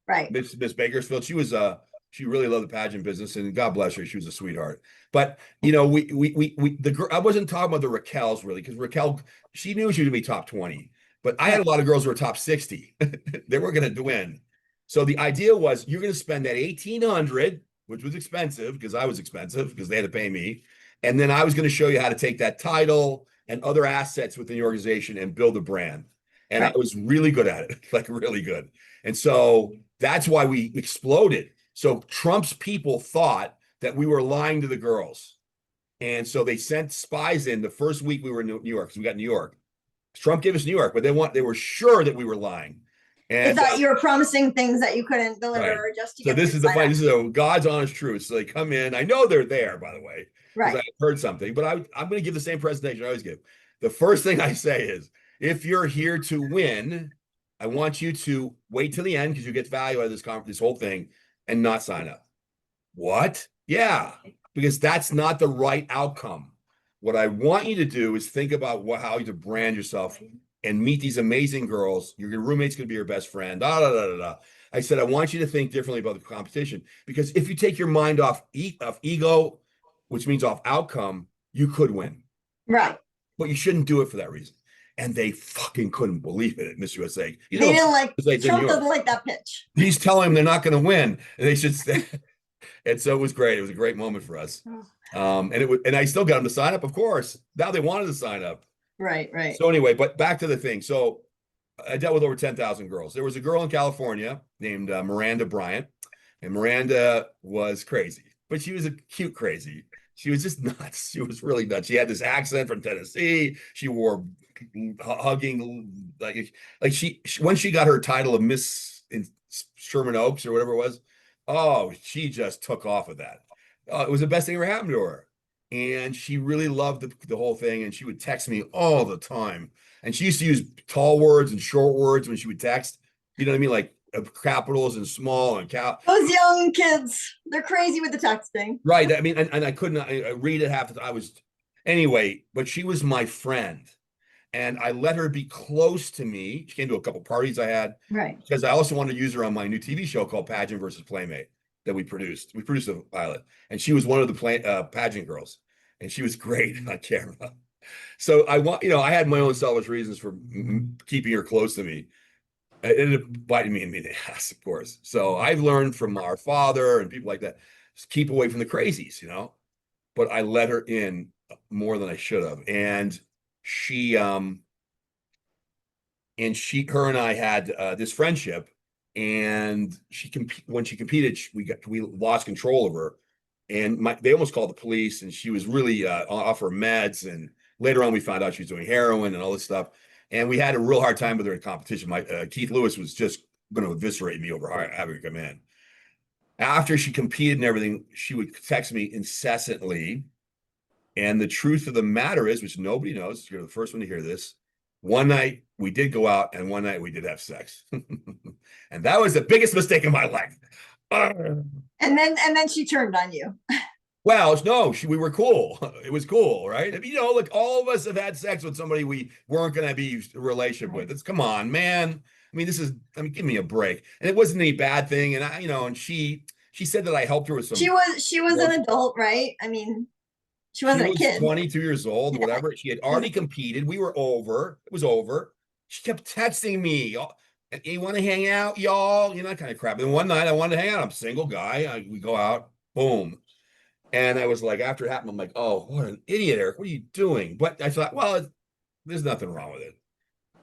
Right. Miss Bakersfield. She really loved the pageant business, and God bless her, she was a sweetheart. But I wasn't talking about the Raquels really, because Raquel, she knew she was gonna be top 20. But I had a lot of girls who were top 60. They were gonna win. So the idea was you're gonna spend that 1,800, which was expensive because I was expensive because they had to pay me. And then I was going to show you how to take that title and other assets within the organization and build a brand. And I was really good at it, like really good. And so that's why we exploded. So Trump's people thought that we were lying to the girls. And so they sent spies in the first week we were in New York, because we got New York. Trump gave us New York, but they were sure that we were lying. And they thought you were promising things that you couldn't deliver, right. just to so get this is the fight. This is a God's honest truth. So they come in. I know they're there, by the way, because I heard something. But I'm going to give the same presentation I always give. The first thing I say is, if you're here to win, I want you to wait till the end, because you get value out of this whole thing, and not sign up. What? Yeah, because that's not the right outcome. What I want you to do is think about how you brand yourself and meet these amazing girls. Your roommate's going to be your best friend. Da, da, da, da, da. I said, I want you to think differently about the competition, because if you take your mind off ego, which means off outcome, you could win. Right. But you shouldn't do it for that reason. And they fucking couldn't believe it at Miss USA. They didn't like, Trump doesn't like that pitch. He's telling them they're not going to win, and they should stay. And so it was great. It was a great moment for us. And I still got them to sign up, of course. Now they wanted to sign up. Right. So anyway, but back to the thing. So I dealt with over 10,000 girls. There was a girl in California named Miranda Bryant, and Miranda was crazy, but she was a cute crazy. She was just nuts. She was really nuts. She had this accent from Tennessee. She wore hugging, like she when she got her title of Miss in Sherman Oaks or whatever it was. Oh, she just took off with that. It was the best thing ever happened to her. and she really loved the whole thing. And she would text me all the time. And she used to use tall words and short words when she would text. You know what I mean? Like capitals and small and Those young kids, they're crazy with the texting. Right. I mean, and I couldn't read it half the time. Anyway, but she was my friend. And I let her be close to me. She came to a couple parties I had. Right. Because I also wanted to use her on my new TV show called Pageant versus Playmate that we produced. We produced a pilot. And she was one of the pageant girls. And she was great on camera. So I had my own selfish reasons for keeping her close to me. It ended up biting me in the ass, of course. So I've learned from our father and people like that, just keep away from the crazies, But I let her in more than I should have. And her and I had this friendship. And when she competed, we lost control of her. And they almost called the police. And she was really off her meds. And later on, we found out she was doing heroin and all this stuff. And we had a real hard time with her in competition. Keith Lewis was just going to eviscerate me over having her come in. After she competed and everything, she would text me incessantly. And the truth of the matter is, which nobody knows, you're the first one to hear this. One night we did go out, and one night we did have sex, and that was the biggest mistake in my life. And then she turned on you. Well, no, we were cool. It was cool, right? I mean, look, all of us have had sex with somebody we weren't going to be a relationship with. Come on, man. I mean, give me a break. And it wasn't any bad thing. And and she said that I helped her with some. She was an adult, right? I mean, she wasn't a kid. 22 years old, whatever. She had already competed. We were over. It was over. She kept texting me. You want to hang out, y'all? That kind of crap. And one night I wanted to hang out. I'm a single guy. We go out. Boom. And I was like, after it happened, I'm like, oh, what an idiot, Eric. What are you doing? But I thought, well, there's nothing wrong with it.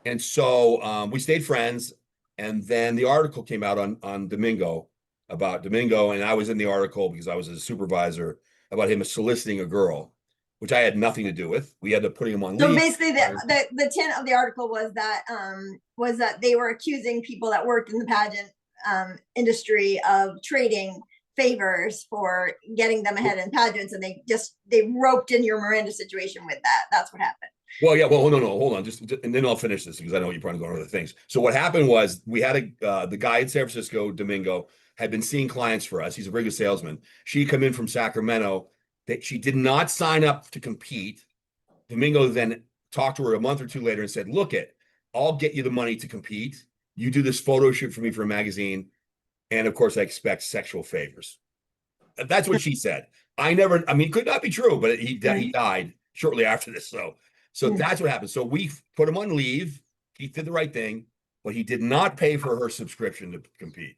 And so we stayed friends. And then the article came out on Domingo about Domingo. And I was in the article because I was a supervisor about him soliciting a girl, which I had nothing to do with. We had to put him on leave. So basically the tint of the article was that they were accusing people that worked in the pageant industry of trading favors for getting them ahead in pageants, and they roped in your Miranda situation with that. That's what happened. Well, yeah. Well, no, hold on. Just and then I'll finish this because I know you're probably going to other things. So what happened was we had the guy in San Francisco, Domingo, had been seeing clients for us. He's a very good salesman. She'd come in from Sacramento. That she did not sign up to compete. Domingo then talked to her a month or two later and said, "Look, I'll get you the money to compete. You do this photo shoot for me for a magazine, and of course, I expect sexual favors." That's what she said. It could not be true, but he died shortly after this. So that's what happened. So we put him on leave. He did the right thing, but he did not pay for her subscription to compete.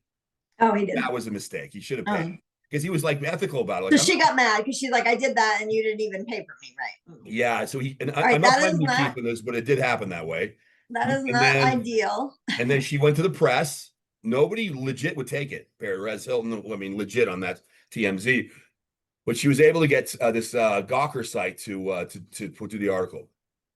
Oh, he did. That was a mistake. He should have paid because he was like ethical about it. So she got mad because she's like, I did that and you didn't even pay for me, right? Yeah. So I'm not blaming Keith for this, but it did happen that way. That is not ideal. And then she went to the press. Nobody legit would take it. Perez Hilton, legit on that TMZ. But she was able to get this Gawker site to put to the article.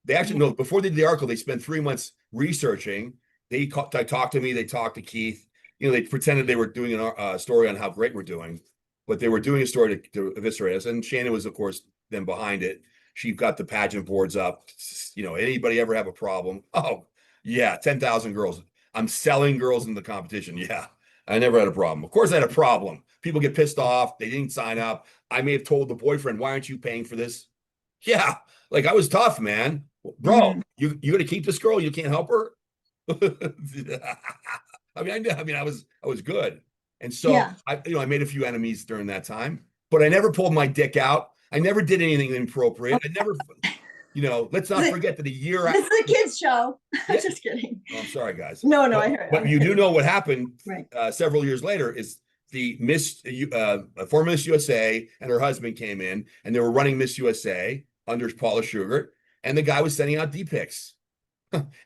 They actually before they did the article, they spent 3 months researching. They talked to me. They talked to Keith. They pretended they were doing a story on how great we're doing, but they were doing a story to eviscerate us. And Shanna was, of course, then behind it. She got the pageant boards up. Anybody ever have a problem? Oh, yeah, 10,000 girls. I'm selling girls in the competition. Yeah, I never had a problem. Of course, I had a problem. People get pissed off. They didn't sign up. I may have told the boyfriend, "Why aren't you paying for this?" Yeah, like I was tough, man. Bro, you got to keep this girl. You can't help her. I was good. And so I made a few enemies during that time, but I never pulled my dick out. I never did anything inappropriate. I never, let's not forget that a year after. This is a kid's show. Yeah. Just kidding. Oh, I'm sorry, guys. No, I heard it. But you do know what happened several years later is the former Miss USA and her husband came in and they were running Miss USA under Paula Sugar, and the guy was sending out D-pics.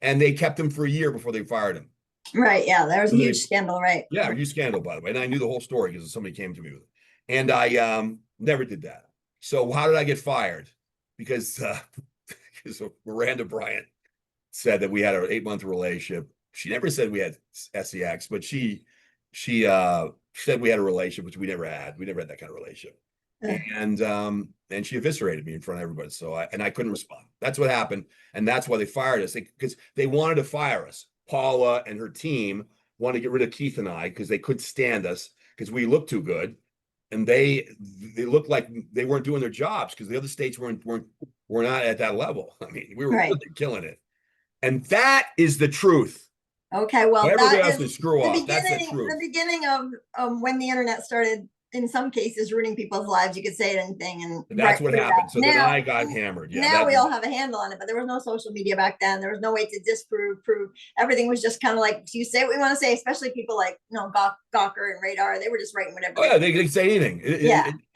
And they kept him for a year before they fired him. Right. Yeah. There was a huge scandal, right? Yeah, a huge scandal, by the way. And I knew the whole story because somebody came to me with it. And I never did that. So how did I get fired? Because Miranda Bryant said that we had an 8-month relationship. She never said we had sex, but she said we had a relationship, which we never had. We never had that kind of relationship. And she eviscerated me in front of everybody. So I couldn't respond. That's what happened. And that's why they fired us, because they wanted to fire us. Paula and her team wanted to get rid of Keith and I because they couldn't stand us because we looked too good. And they looked like they weren't doing their jobs because the other states were not at that level. I mean, we were really killing it. And that is the truth. Okay, well, everybody that else is can screw the off. beginning, That's the truth. the beginning of when the internet started, in some cases, ruining people's lives. You could say anything, and that's what happened. So then I got hammered. Yeah, now we all have a handle on it, but there was no social media back then. There was no way to disprove, prove. Everything was just kind of like, you say what we want to say, especially people like, Gawker and Radar. They were just writing whatever. Oh yeah, they could say anything.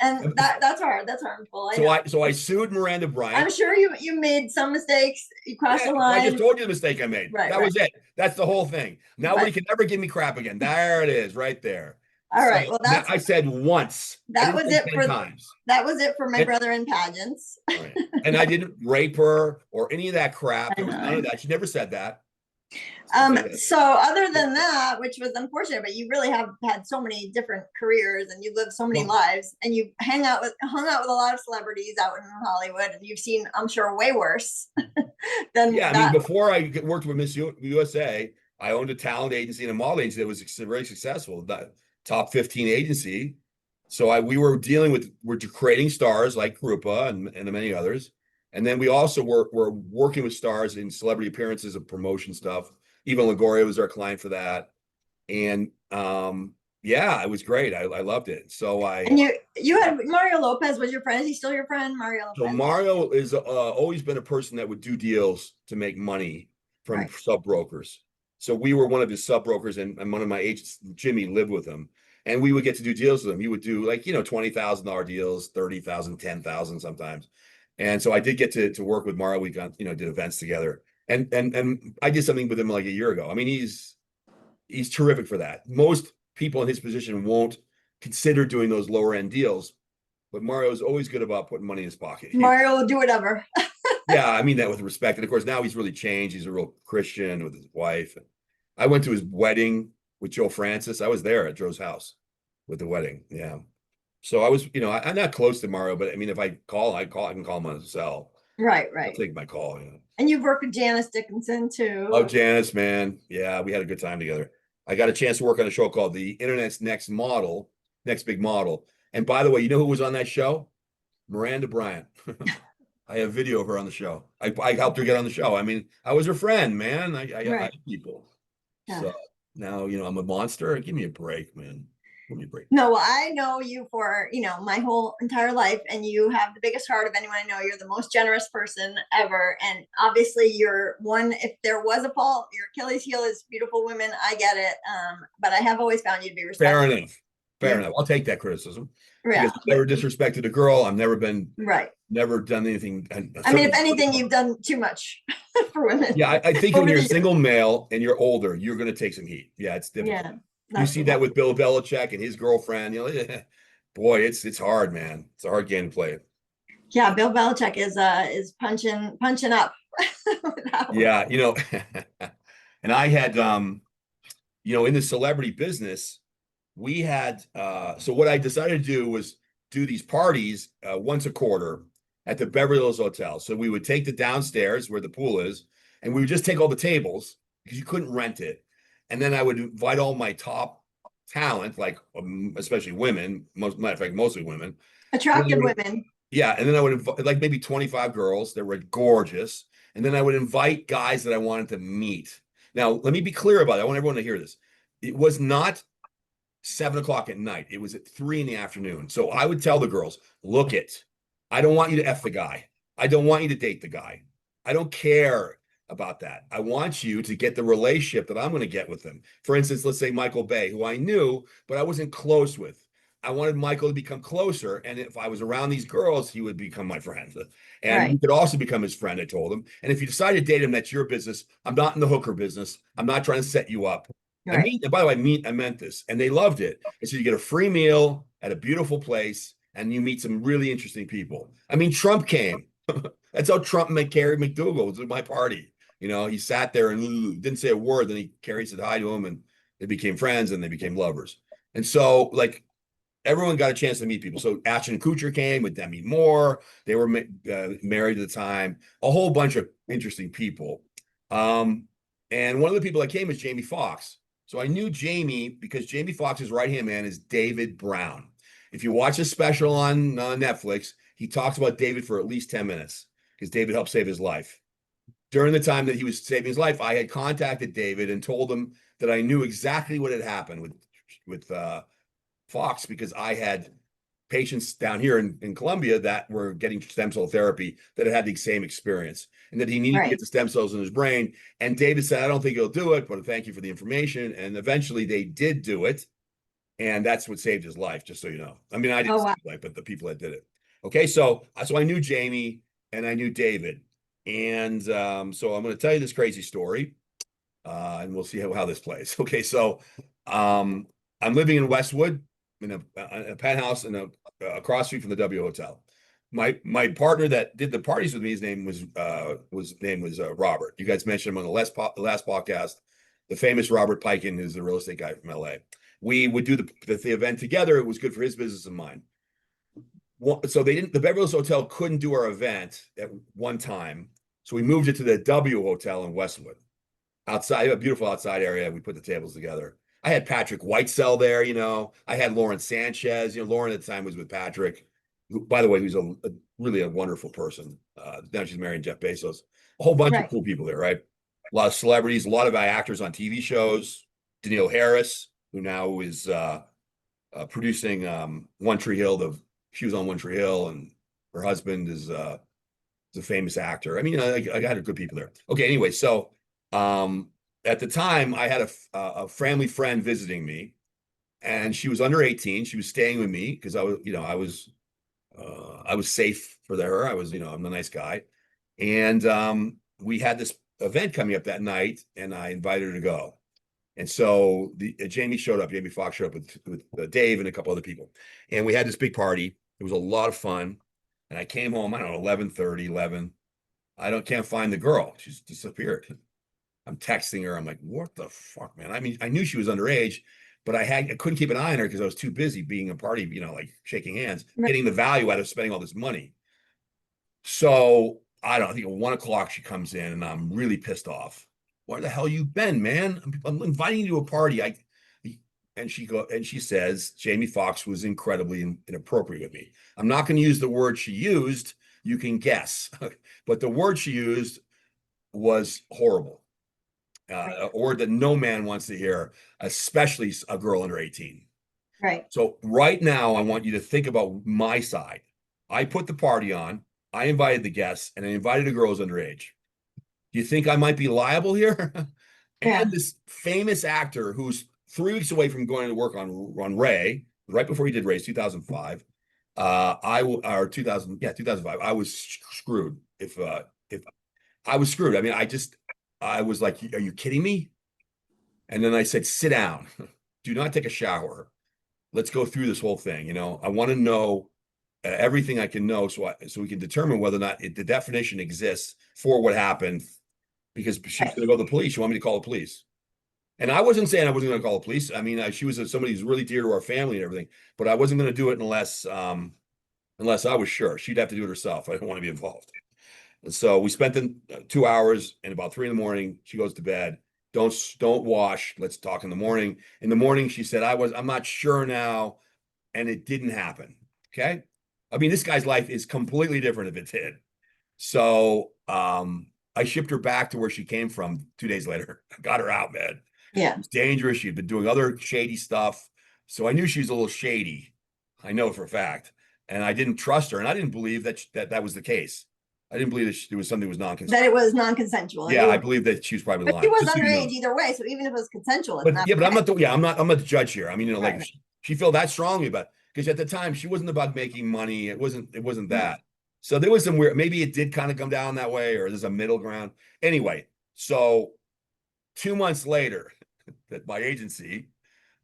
And that's hard. That's harmful. So I sued Miranda Bryant. I'm sure you made some mistakes. You crossed the line. I just told you the mistake I made. That was it. That's the whole thing. Nobody can ever give me crap again. There it is, right there. All right. Well, that's I said once. That was it for times. That was it for my brother in pageants. Right. And I didn't rape her or any of that crap. There was none of that. She never said that. So other than that, which was unfortunate, but you really have had so many different careers and you lived so many lives, and you hung out with a lot of celebrities out in Hollywood, and you've seen, I'm sure, way worse than that. I mean, before I worked with Miss USA, I owned a talent agency and a model agency that was very successful. The top 15 agency. So we were creating stars like Krupa and many others. And then we also were working with stars in celebrity appearances and promotion stuff. Eva Longoria was our client for that. And it was great. I loved it. So and you had Mario Lopez was your friend. Is he still your friend, Mario Lopez? So Mario is always been a person that would do deals to make money from sub brokers. So we were one of his sub brokers, and one of my agents, Jimmy, lived with him. And we would get to do deals with him. He would do $20,000 deals, 30,000, 10,000 sometimes. And so I did get to work with Mario. We got, did events together. And I did something with him like a year ago. I mean, he's terrific for that. Most people in his position won't consider doing those lower end deals, but Mario is always good about putting money in his pocket. Mario will do whatever. Yeah, I mean that with respect. And of course, now he's really changed. He's a real Christian with his wife. I went to his wedding with Joe Francis. I was there at Joe's house with the wedding. Yeah. So I was, I'm not close to Mario, but I mean, if I can call him on his cell. Right. I'll take my call. And you've worked with Janice Dickinson too. Oh, Janice, man. Yeah, we had a good time together. I got a chance to work on a show called The Internet's Next Big Model. And by the way, you know who was on that show? Miranda Bryant. I have video of her on the show. I helped her get on the show. I mean, I was her friend, man. I like people. Yeah. So now, I'm a monster. Give me a break, man. Give me a break. No, well, I know you for, my whole entire life, and you have the biggest heart of anyone I know. You're the most generous person ever. And obviously you're one, if there was a fault, your Achilles heel is beautiful women. I get it. But I have always found you to be respectful. Fair enough. I'll take that criticism. Yeah. I've never disrespected a girl. I've never been never done anything. I mean, if anything, you've done too much for women. Yeah, I think when you're a single male and you're older, you're going to take some heat. Yeah, it's difficult. Yeah, you see that with Bill Belichick and his girlfriend. Boy, it's hard, man. It's a hard game to play. Yeah, Bill Belichick is punching up. Yeah, and I had in the celebrity business, we had so what I decided to do was do these parties once a quarter at the Beverly Hills Hotel. So we would take the downstairs where the pool is, and we would just take all the tables because you couldn't rent it. And then I would invite all my top talent, like especially women, matter of fact, mostly women. Attractive women. Yeah. And then I would invite like maybe 25 girls that were gorgeous. And then I would invite guys that I wanted to meet. Now, let me be clear about it. I want everyone to hear this. It was not 7:00 at night. It was at 3 PM. So I would tell the girls, look I don't want you to F the guy. I don't want you to date the guy. I don't care about that. I want you to get the relationship that I'm going to get with him. For instance, let's say Michael Bay, who I knew, but I wasn't close with. I wanted Michael to become closer. And if I was around these girls, he would become my friend. And he could also become his friend, I told him. And if you decide to date him, that's your business. I'm not in the hooker business. I'm not trying to set you up. Right. And by the way, I meant this, and they loved it. And so you get a free meal at a beautiful place, and you meet some really interesting people. I mean, Trump came. That's how Trump met Carrie McDougal to my party. He sat there and didn't say a word. Then Carrie said hi to him, and they became friends, and they became lovers. And so, everyone got a chance to meet people. So Ashton Kutcher came with Demi Moore. They were married at the time. A whole bunch of interesting people. And one of the people that came was Jamie Foxx. So I knew Jamie because Jamie Foxx's right-hand man is David Brown. If you watch a special on Netflix, he talks about David for at least 10 minutes because David helped save his life. During the time that he was saving his life, I had contacted David and told him that I knew exactly what had happened with Fox because I had patients down here in Colombia that were getting stem cell therapy that had the same experience and that he needed to get the stem cells in his brain. And David said, I don't think he'll do it, but thank you for the information. And eventually they did do it. And that's what saved his life, just so you know. I mean, I didn't save his life, but the people that did it. Okay, so I knew Jamie and I knew David. And so I'm going to tell you this crazy story and we'll see how this plays. Okay, so I'm living in Westwood in a penthouse in across street from the W Hotel. My partner that did the parties with me, his name was Robert. You guys mentioned him on the last podcast. The famous Robert Piken, who's a real estate guy from LA. We would do the event together. It was good for his business and mine. So the Beverly Hills Hotel couldn't do our event at one time, so we moved it to the W Hotel in Westwood. Outside, a beautiful outside area. We put the tables together. I had Patrick Whitesell there, I had Lauren Sanchez. Lauren at the time was with Patrick, who, by the way, who's really a wonderful person. Now she's marrying Jeff Bezos. A whole bunch of cool people there, right? A lot of celebrities, a lot of actors on TV shows. Danielle Harris, who now is producing One Tree Hill. She was on One Tree Hill, and her husband is a famous actor. I mean, I got good people there. Okay, anyway, so at the time, I had a family friend visiting me, and she was under 18. She was staying with me because I was safe for her. I'm a nice guy, and we had this event coming up that night, and I invited her to go. And so Jamie Foxx showed up with Dave and a couple other people, and we had this big party. It was a lot of fun, and I came home. I don't know, 11:30, 11. I can't find the girl. She's disappeared. I'm texting her. I'm like, what the fuck, man? I mean, I knew she was underage, but I couldn't keep an eye on her because I was too busy being a party, like shaking hands, getting the value out of spending all this money. So I don't know, I think at 1:00 she comes in and I'm really pissed off. Where the hell you been, man? I'm inviting you to a party. And she says Jamie Foxx was incredibly inappropriate with me. I'm not going to use the word she used. You can guess, but the word she used was horrible. A word that no man wants to hear, especially a girl under 18. Right. So right now, I want you to think about my side. I put the party on. I invited the guests, and I invited a girl who's underage. Do you think I might be liable here? And this famous actor who's 3 weeks away from going to work on Ray, right before he did Ray, 2005. 2005. I was screwed. If I was screwed, I mean, I was like, are you kidding me? And then I said, sit down. Do not take a shower. Let's go through this whole thing. I want to know everything I can know so we can determine whether or not the definition exists for what happened, because she's going to go to the police. She wanted me to call the police. And I wasn't saying I wasn't going to call the police. I mean, she was somebody who's really dear to our family and everything, but I wasn't going to do it unless I was sure. She'd have to do it herself. I didn't want to be involved. And so we spent the 2 hours, and about 3 a.m, she goes to bed. Don't wash. Let's talk in the morning. In the morning, she said, I'm not sure now. And it didn't happen. Okay. I mean, this guy's life is completely different if it did. So I shipped her back to where she came from 2 days later. I got her out, man. Yeah. It was dangerous. She'd been doing other shady stuff. So I knew she was a little shady. I know for a fact. And I didn't trust her. And I didn't believe that was the case. I didn't believe that there was something that was non-consensual. That it was non-consensual. Yeah, I believe that she was probably lying. But she was underage either way. So even if it was consensual, it's not. Yeah, but I'm not the judge here. I mean, like she felt that strongly about, because at the time she wasn't about making money. It wasn't that. So there was some weird, maybe it did kind of come down that way, or there's a middle ground. Anyway, so 2 months later, that my agency,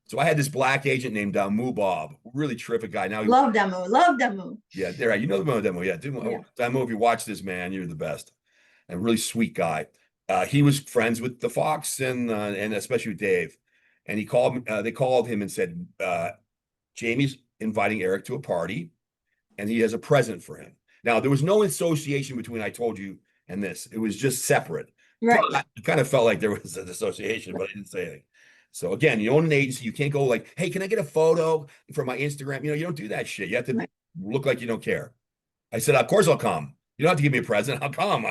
so I had this black agent named Damu Bob, really terrific guy. Now love Damu. Yeah, they're right. You know Damu, yeah. Damu, if you watch this, man, you're the best. A really sweet guy. He was friends with the Fox and especially with Dave. And they called him and said, Jamie's inviting Erik to a party, and he has a present for him. Now, there was no association between I told you and this. It was just separate. Right. But it kind of felt like there was an association, but I didn't say anything. So again, you own an agency. You can't go like, hey, can I get a photo for my Instagram? You don't do that shit. You have to look like you don't care. I said, of course I'll come. You don't have to give me a present. I'll come.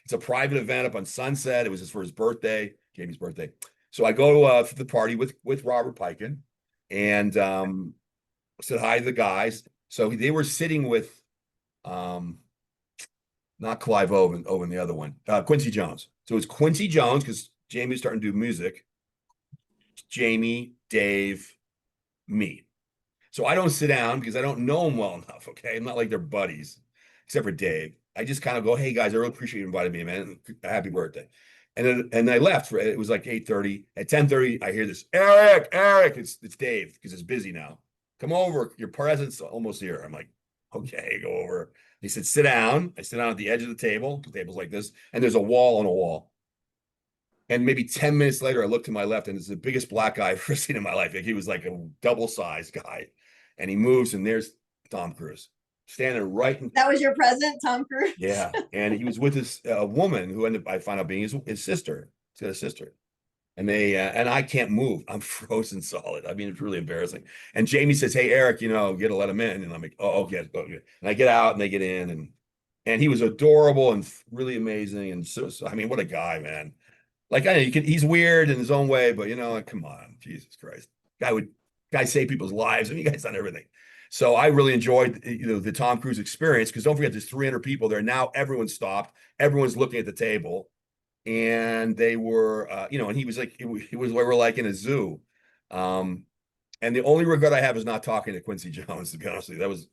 It's a private event up on Sunset. It was for his birthday, Jamie's birthday. So I go to the party with Robert Piken and said hi to the guys. So they were sitting with not Clive Owen, the other one, Quincy Jones. So it's Quincy Jones because Jamie's starting to do music. Jamie, Dave, me. So I don't sit down because I don't know them well enough. Okay, I'm not like they're buddies, except for Dave. I just kind of go, "Hey guys, I really appreciate you inviting me, man. Happy birthday." And I left. It was like 8:30. At 10:30, I hear this, Erik. It's Dave because it's busy now. Come over. Your present's almost here. I'm like, okay, go over. He said, sit down. I sit down at the edge of the table. The table's like this, and there's a wall on a wall. And maybe 10 minutes later, I look to my left, and it's the biggest black guy I've ever seen in my life. Like, he was like a double-sized guy. And he moves, and there's Tom Cruise standing right in. That was your present, Tom Cruise? Yeah. And he was with this woman who ended up, I found out, being his sister. He's got a sister. And and I can't move. I'm frozen solid. I mean, it's really embarrassing. And Jamie says, hey, Erik, you got to let him in. And I'm like, oh, okay. And I get out, and they get in. And he was adorable and really amazing. And so I mean, what a guy, man. Like, I know he's weird in his own way, but come on, Jesus Christ. Guy save people's lives. I mean, you guys done everything. So I really enjoyed, the Tom Cruise experience, because don't forget, there's 300 people there. Now everyone's stopped. Everyone's looking at the table. And they were, and he was like, we were like in a zoo. And the only regret I have is not talking to Quincy Jones, to be honest with you.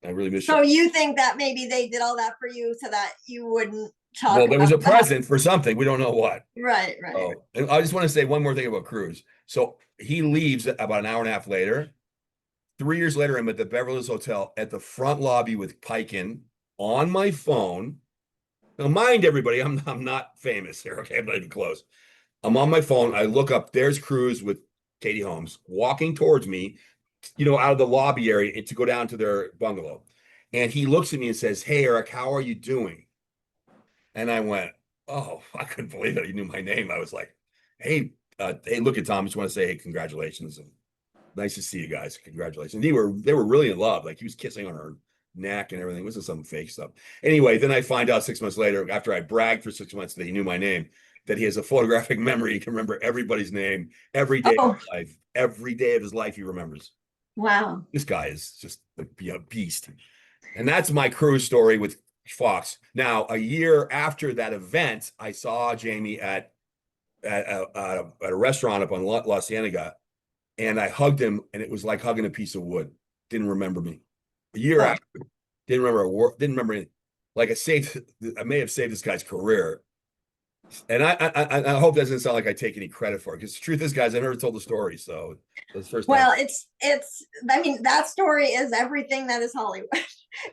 I really miss So you think that maybe they did all that for you so that you wouldn't talk? Well, there was a present for something. We don't know what. Right. Oh, and I just want to say one more thing about Cruise. So he leaves about an hour and a half later. 3 years later, I'm at the Beverly Hills Hotel at the front lobby with Piken on my phone. Now, mind everybody, I'm not famous here. Okay, I'm not even close. I'm on my phone. I look up. There's Cruise with Katie Holmes walking towards me, out of the lobby area to go down to their bungalow. And he looks at me and says, hey, Erik, how are you doing? And I went, oh, I couldn't believe it. He knew my name. I was like, hey, look at Tom. I just want to say, hey, congratulations. And nice to see you guys. Congratulations. And they were really in love. Like, he was kissing on her neck and everything. It wasn't some fake stuff. Anyway, then I find out 6 months later, after I bragged for 6 months that he knew my name, that he has a photographic memory. He can remember everybody's name every day of his life. Every day of his life, he remembers. Wow. This guy is just a beast. And that's my Cruise story with Fox. Now, a year after that event, I saw Jamie at a restaurant up on La Cienega, and I hugged him, and it was like hugging a piece of wood. Didn't remember me. A year after, didn't remember a word, didn't remember anything. Like, I may have saved this guy's career. And I hope that doesn't sound like I take any credit for it, because the truth is, guys, I've never told the story. So that's the first time. Well, I mean, that story is everything that is Hollywood.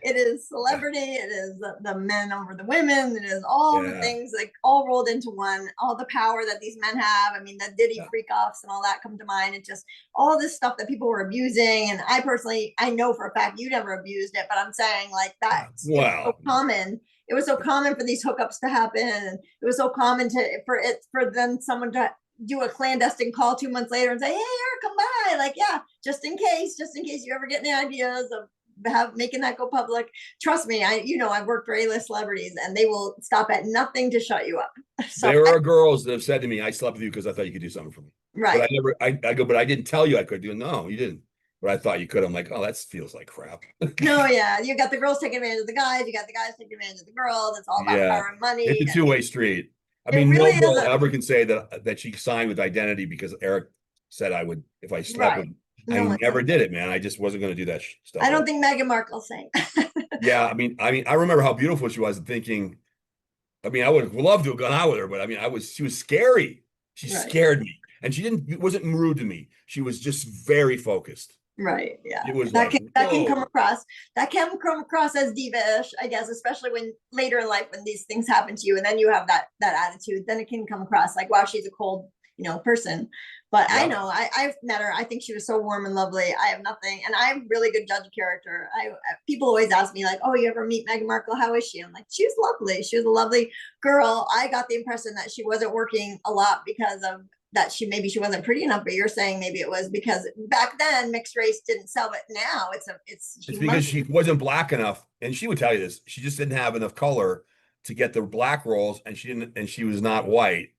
It is celebrity. It is the men over the women. It is all the things, like, all rolled into one, all the power that these men have. I mean, the Diddy freak offs and all that come to mind. It's just all this stuff that people were abusing. And I know for a fact you never abused it, but I'm saying, like, that's so common. It was so common for these hookups to happen. And it was so common for then someone to do a clandestine call 2 months later and say, hey, Erik, come by. Like, yeah, just in case you ever get any ideas of making that go public. Trust me, I've worked for A-list celebrities, and they will stop at nothing to shut you up. So there are girls that have said to me, I slept with you because I thought you could do something for me. Right. But I go, but I didn't tell you I could do it. No, you didn't. But I thought you could. I'm like, oh, that feels like crap. No, yeah. You got the girls taking advantage of the guys. You got the guys taking advantage of the girls. It's all about power and money. It's a two-way street. I mean, really, no girl ever can say that she signed with identity because Erik said I would if I slept with him. I never did it, man. I just wasn't going to do that stuff. I don't think Meghan Markle saying. Yeah, I mean, I remember how beautiful she was, and thinking, I mean, I would have loved to have gone out with her, but I mean, she was scary. She scared me, and wasn't rude to me. She was just very focused. Right. Yeah. It was that can come across as diva-ish, I guess, especially when later in life, when these things happen to you, and then you have that attitude, then it can come across like, wow, she's a cold, person. But I Yeah. know I've met her. I think she was so warm and lovely. I have nothing, and I'm really good judge of character. People always ask me like, "Oh, you ever meet Meghan Markle? How is she?" I'm like, "She's lovely. She was a lovely girl." I got the impression that she wasn't working a lot because of that. She wasn't pretty enough, but you're saying maybe it was because back then mixed race didn't sell, but now It's because she wasn't black enough, and she would tell you this. She just didn't have enough color to get the black roles, and she was not white.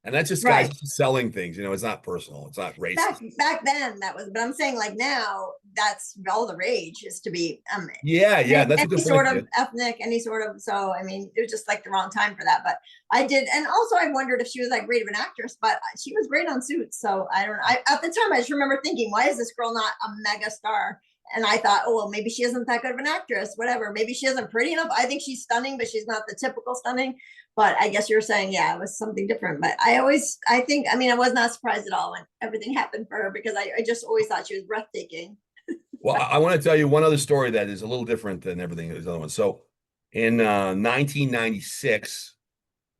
And that's just guys right. selling things. It's not personal. It's not racist. Back then that was, but I'm saying like now that's all the rage is to be Yeah, that's a any good sort point. of ethnic, any sort of, so I mean it was just like the wrong time for that. But I did, and also I wondered if she was like great of an actress, but she was great on Suits. So I don't know. At the time I just remember thinking, why is this girl not a mega star? And I thought, oh well, maybe she isn't that good of an actress, whatever. Maybe she isn't pretty enough. I think she's stunning, but she's not the typical stunning. But I guess you're saying, yeah, it was something different. But I was not surprised at all when everything happened for her, because I just always thought she was breathtaking. Well, I want to tell you one other story that is a little different than everything those other ones. So in 1996,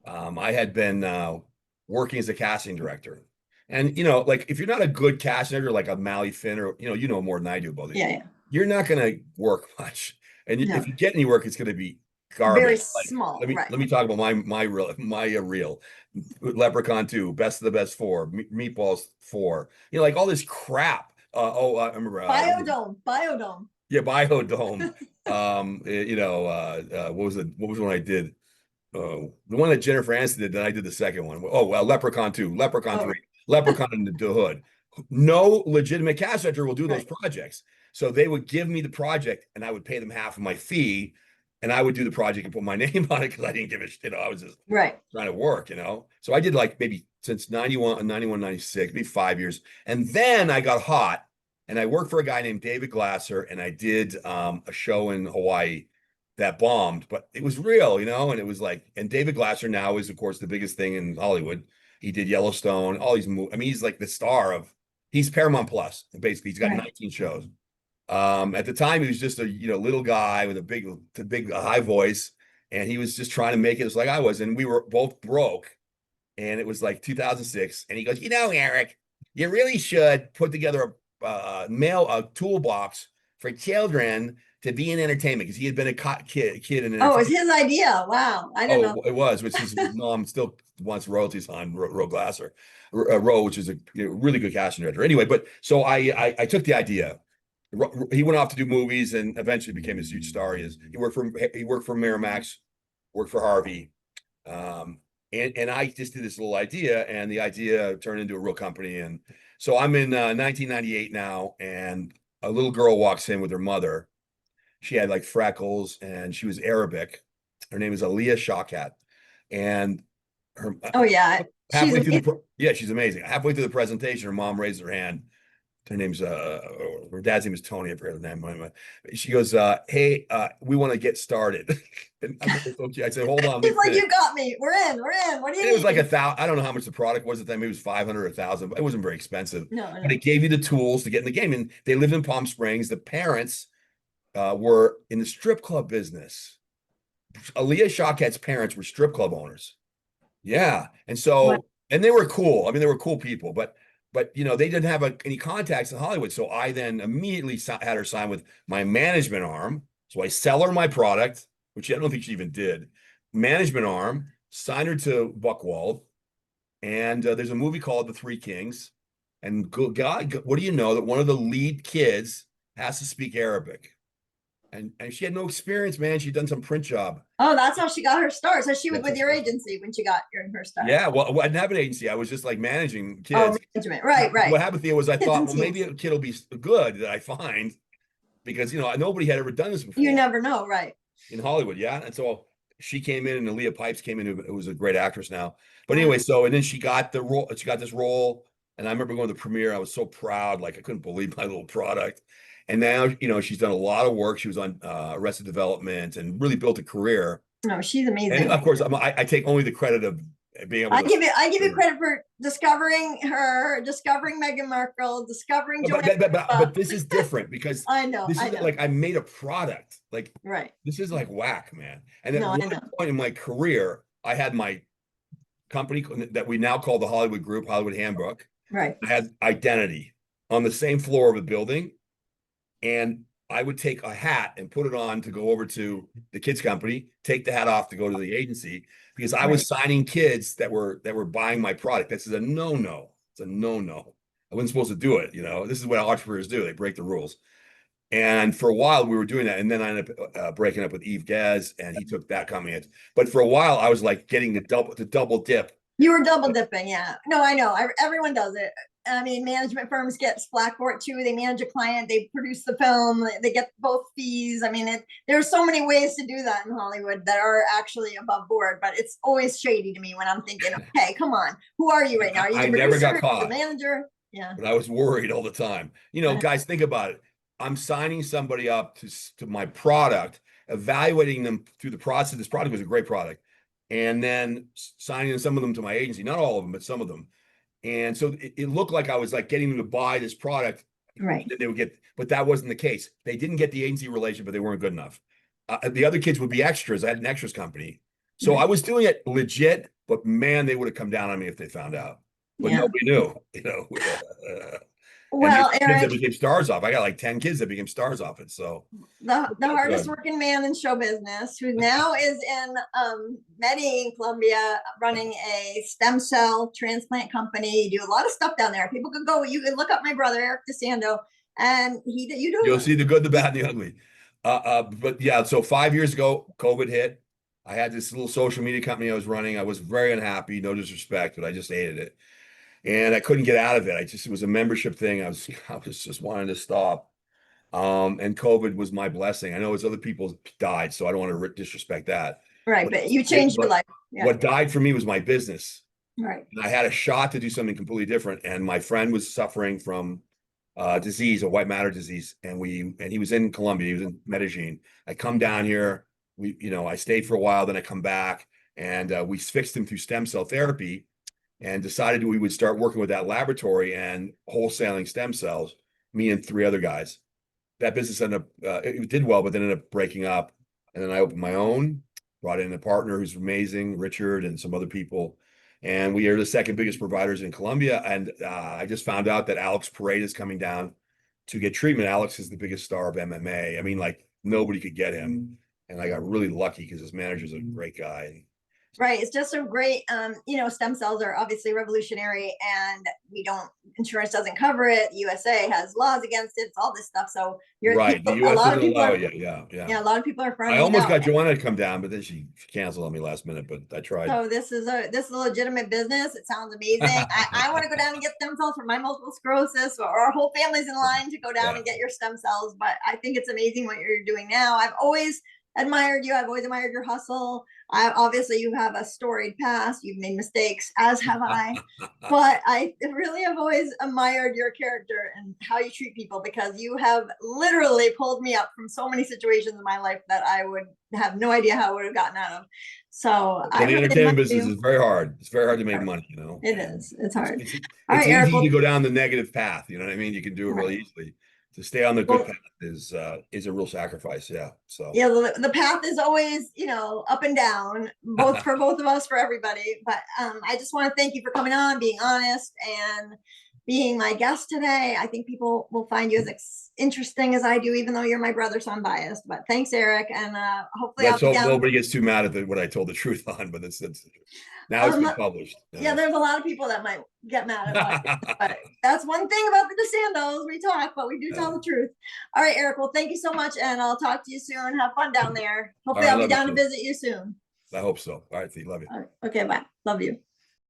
I had been working as a casting director. And, like if you're not a good casting director, like a Mally Finn, or, more than I do about it, Yeah. you're not going to work much. And No. if you get any work, it's going to be Very garbage. Like, small, let right. me talk about my reel. Leprechaun 2, Best of the Best 4, Meatballs 4. Like all this crap. I remember Biodome. yeah, Biodome. What was the one I did? The one that Jennifer Aniston did, then I did the second one. Oh, well, Leprechaun 2, Leprechaun 3, Leprechaun in the Hood. No legitimate cast director will do those projects. So they would give me the project and I would pay them half of my fee, and I would do the project and put my name on it because I didn't give a shit. I was just trying to work. So I did like maybe since 91, 96, maybe 5 years. And then I got hot and I worked for a guy named David Glasser, and I did a show in Hawaii that bombed, but it was real, and it was like, and David Glasser now is, of course, the biggest thing in Hollywood. He did Yellowstone, all these movies. I mean, he's like the star he's Paramount Plus, basically. He's got 19 shows. At the time, he was just a little guy with a big high voice, and he was just trying to make it just like I was, and we were both broke, and it was like 2006, and he goes, Eric, you really should put together a toolbox for children to be in entertainment, because he had been a kid in entertainment. Oh, it was his idea. Wow. I didn't know. It was, which his mom still wants royalties on Ro Glasser, which is a really good casting director. Anyway, but so I took the idea. He went off to do movies and eventually became this huge star. He worked for Miramax, worked for Harvey. And I just did this little idea, and the idea turned into a real company. And so I'm in 1998 now, and a little girl walks in with her mother. She had like freckles, and she was Arabic. Her name is Aliyah Shawkat, and her halfway through she's amazing. Halfway through the presentation, her mom raised her hand. Her name's her dad's name is Tony. I forget the name. She goes, "Hey, we want to get started." And I said, "Hold on." He's like, "You got me. We're in. What do you need?" It was like $1,000. I don't know how much the product was at the time. It was 500 or 1,000. It wasn't very expensive. No. But it gave you the tools to get in the game. And they lived in Palm Springs. The parents were in the strip club business. Aliyah Shawkat's parents were strip club owners. Yeah. And so, and they were cool. I mean, they were cool people, but they didn't have any contacts in Hollywood. So I then immediately had her sign with my management arm. So I sell her my product, which I don't think she even did. Management arm, signed her to Buchwald. And there's a movie called The Three Kings. And God, what do you know, that one of the lead kids has to speak Arabic. And she had no experience, man. She'd done some print job. Oh, that's how she got her start. So she was with your agency when she got her start. Yeah, well, I didn't have an agency. I was just like managing kids. Oh, management. Right. What happened there was I thought, well, maybe a kid will be good that I find, because nobody had ever done this before. You never know, right? In Hollywood, yeah. And so she came in, and Aaliyah Pipes came in, who was a great actress now. But anyway, and then she got the role. She got this role, and I remember going to the premiere. I was so proud, like I couldn't believe my little product. And now, she's done a lot of work. She was on Arrested Development and really built a career. No, she's amazing. And of course, I take only the credit of being able to. I give you credit for discovering her, discovering Meghan Markle, discovering Joanna. But this is different because I know. Like I made a product. Like this is like whack, man. And at one point in my career, I had my company that we now call the Hollywood Group, Hollywood Handbook. Right. I had identity on the same floor of a building. And I would take a hat and put it on to go over to the kids company, take the hat off to go to the agency, because I was signing kids that were buying my product. This is a no-no. It's a no-no. I wasn't supposed to do it. You know, this is what entrepreneurs do. They break the rules. And for a while we were doing that. And then I ended up breaking up with Yves Gaz, and he took that company. But for a while I was like getting the double dip. You were double dipping. Yeah. No, I know. Everyone does it. I mean, management firms get flack for it too. They manage a client, they produce the film, they get both fees. I mean, there's so many ways to do that in Hollywood that are actually above board, but it's always shady to me when I'm thinking, okay, come on, who are you right now? Are you I the never got producer, caught. the manager? Yeah. But I was worried all the time. You know, guys, think about it. I'm signing somebody up to my product, evaluating them through the process. This product was a great product. And then signing some of them to my agency, not all of them, but some of them. And so it looked like I was like getting them to buy this product. Right. That they would get, but that wasn't the case. They didn't get the agency relation, but they weren't good enough. The other kids would be extras. I had an extras company. So I was doing it legit, but man, they would have come down on me if they found out. But nobody knew, you know. Well, and kids that became stars off. I got like 10 kids that became stars off it. So the hardest working man in show business, who now is in Medellin, Colombia, running a stem cell transplant company. You do a lot of stuff down there. People can go. You can look up my brother Erik DeSando, and you'll see the good, the bad, and the ugly. But yeah, so 5 years ago, COVID hit. I had this little social media company I was running. I was very unhappy, no disrespect, but I just hated it. And I couldn't get out of it. It was a membership thing. I was just wanting to stop. And COVID was my blessing. I know it's other people died, so I don't want to disrespect that. Right, but you changed your life. Yeah. What died for me was my business. Right. And I had a shot to do something completely different. And my friend was suffering from disease, a white matter disease. And he was in Colombia, he was in Medellin. I come down here, I stayed for a while, then I come back, and we fixed him through stem cell therapy, and decided we would start working with that laboratory and wholesaling stem cells, me and 3 other guys. That business ended up, it did well, but then ended up breaking up. And then I opened my own, brought in a partner who's amazing, Richard, and some other people. And we are the second biggest providers in Colombia. And I just found out that Alex Parade is coming down to get treatment. Alex is the biggest star of MMA. I mean, like, nobody could get him. And I got really lucky because his manager's a great guy. Right. It's just so great. Stem cells are obviously revolutionary, and insurance doesn't cover it. USA has laws against it. It's all this stuff. So right. The US doesn't allow it. Yeah. A lot of people are fronting. I almost got Joanna to come down, but then she canceled on me last minute, but I tried. So this is a legitimate business. It sounds amazing. I want to go down and get stem cells for my multiple sclerosis, or our whole family's in line to go down and get your stem cells. But I think it's amazing what you're doing now. I've always admired you. I've always admired your hustle. Obviously you have a storied past. You've made mistakes, as have I. But I really have always admired your character and how you treat people, because you have literally pulled me up from so many situations in my life that I would have no idea how I would have gotten out of. So the entertainment business is very hard. It's very hard to make money, It is. It's hard. It's easy to go down the negative path. You know what I mean? You can do it really easily. To stay on the good path is a real sacrifice. Yeah. So the path is always, up and down, both for both of us, for everybody. But I just want to thank you for coming on, being honest, and being my guest today. I think people will find you as interesting as I do, even though you're my brother, so I'm biased. But thanks, Erik, and hopefully I'll be down. Nobody gets too mad at what I told the truth on, but that's now it's been published. Yeah, there's a lot of people that might get mad about it, but that's one thing about the DeSandos. We talk, but we do tell the truth. All right, Erik. Well, thank you so much, and I'll talk to you soon. Have fun down there. Hopefully, I'll be down to visit you soon. I hope so. All right, love you. All right. Okay, bye. Love you.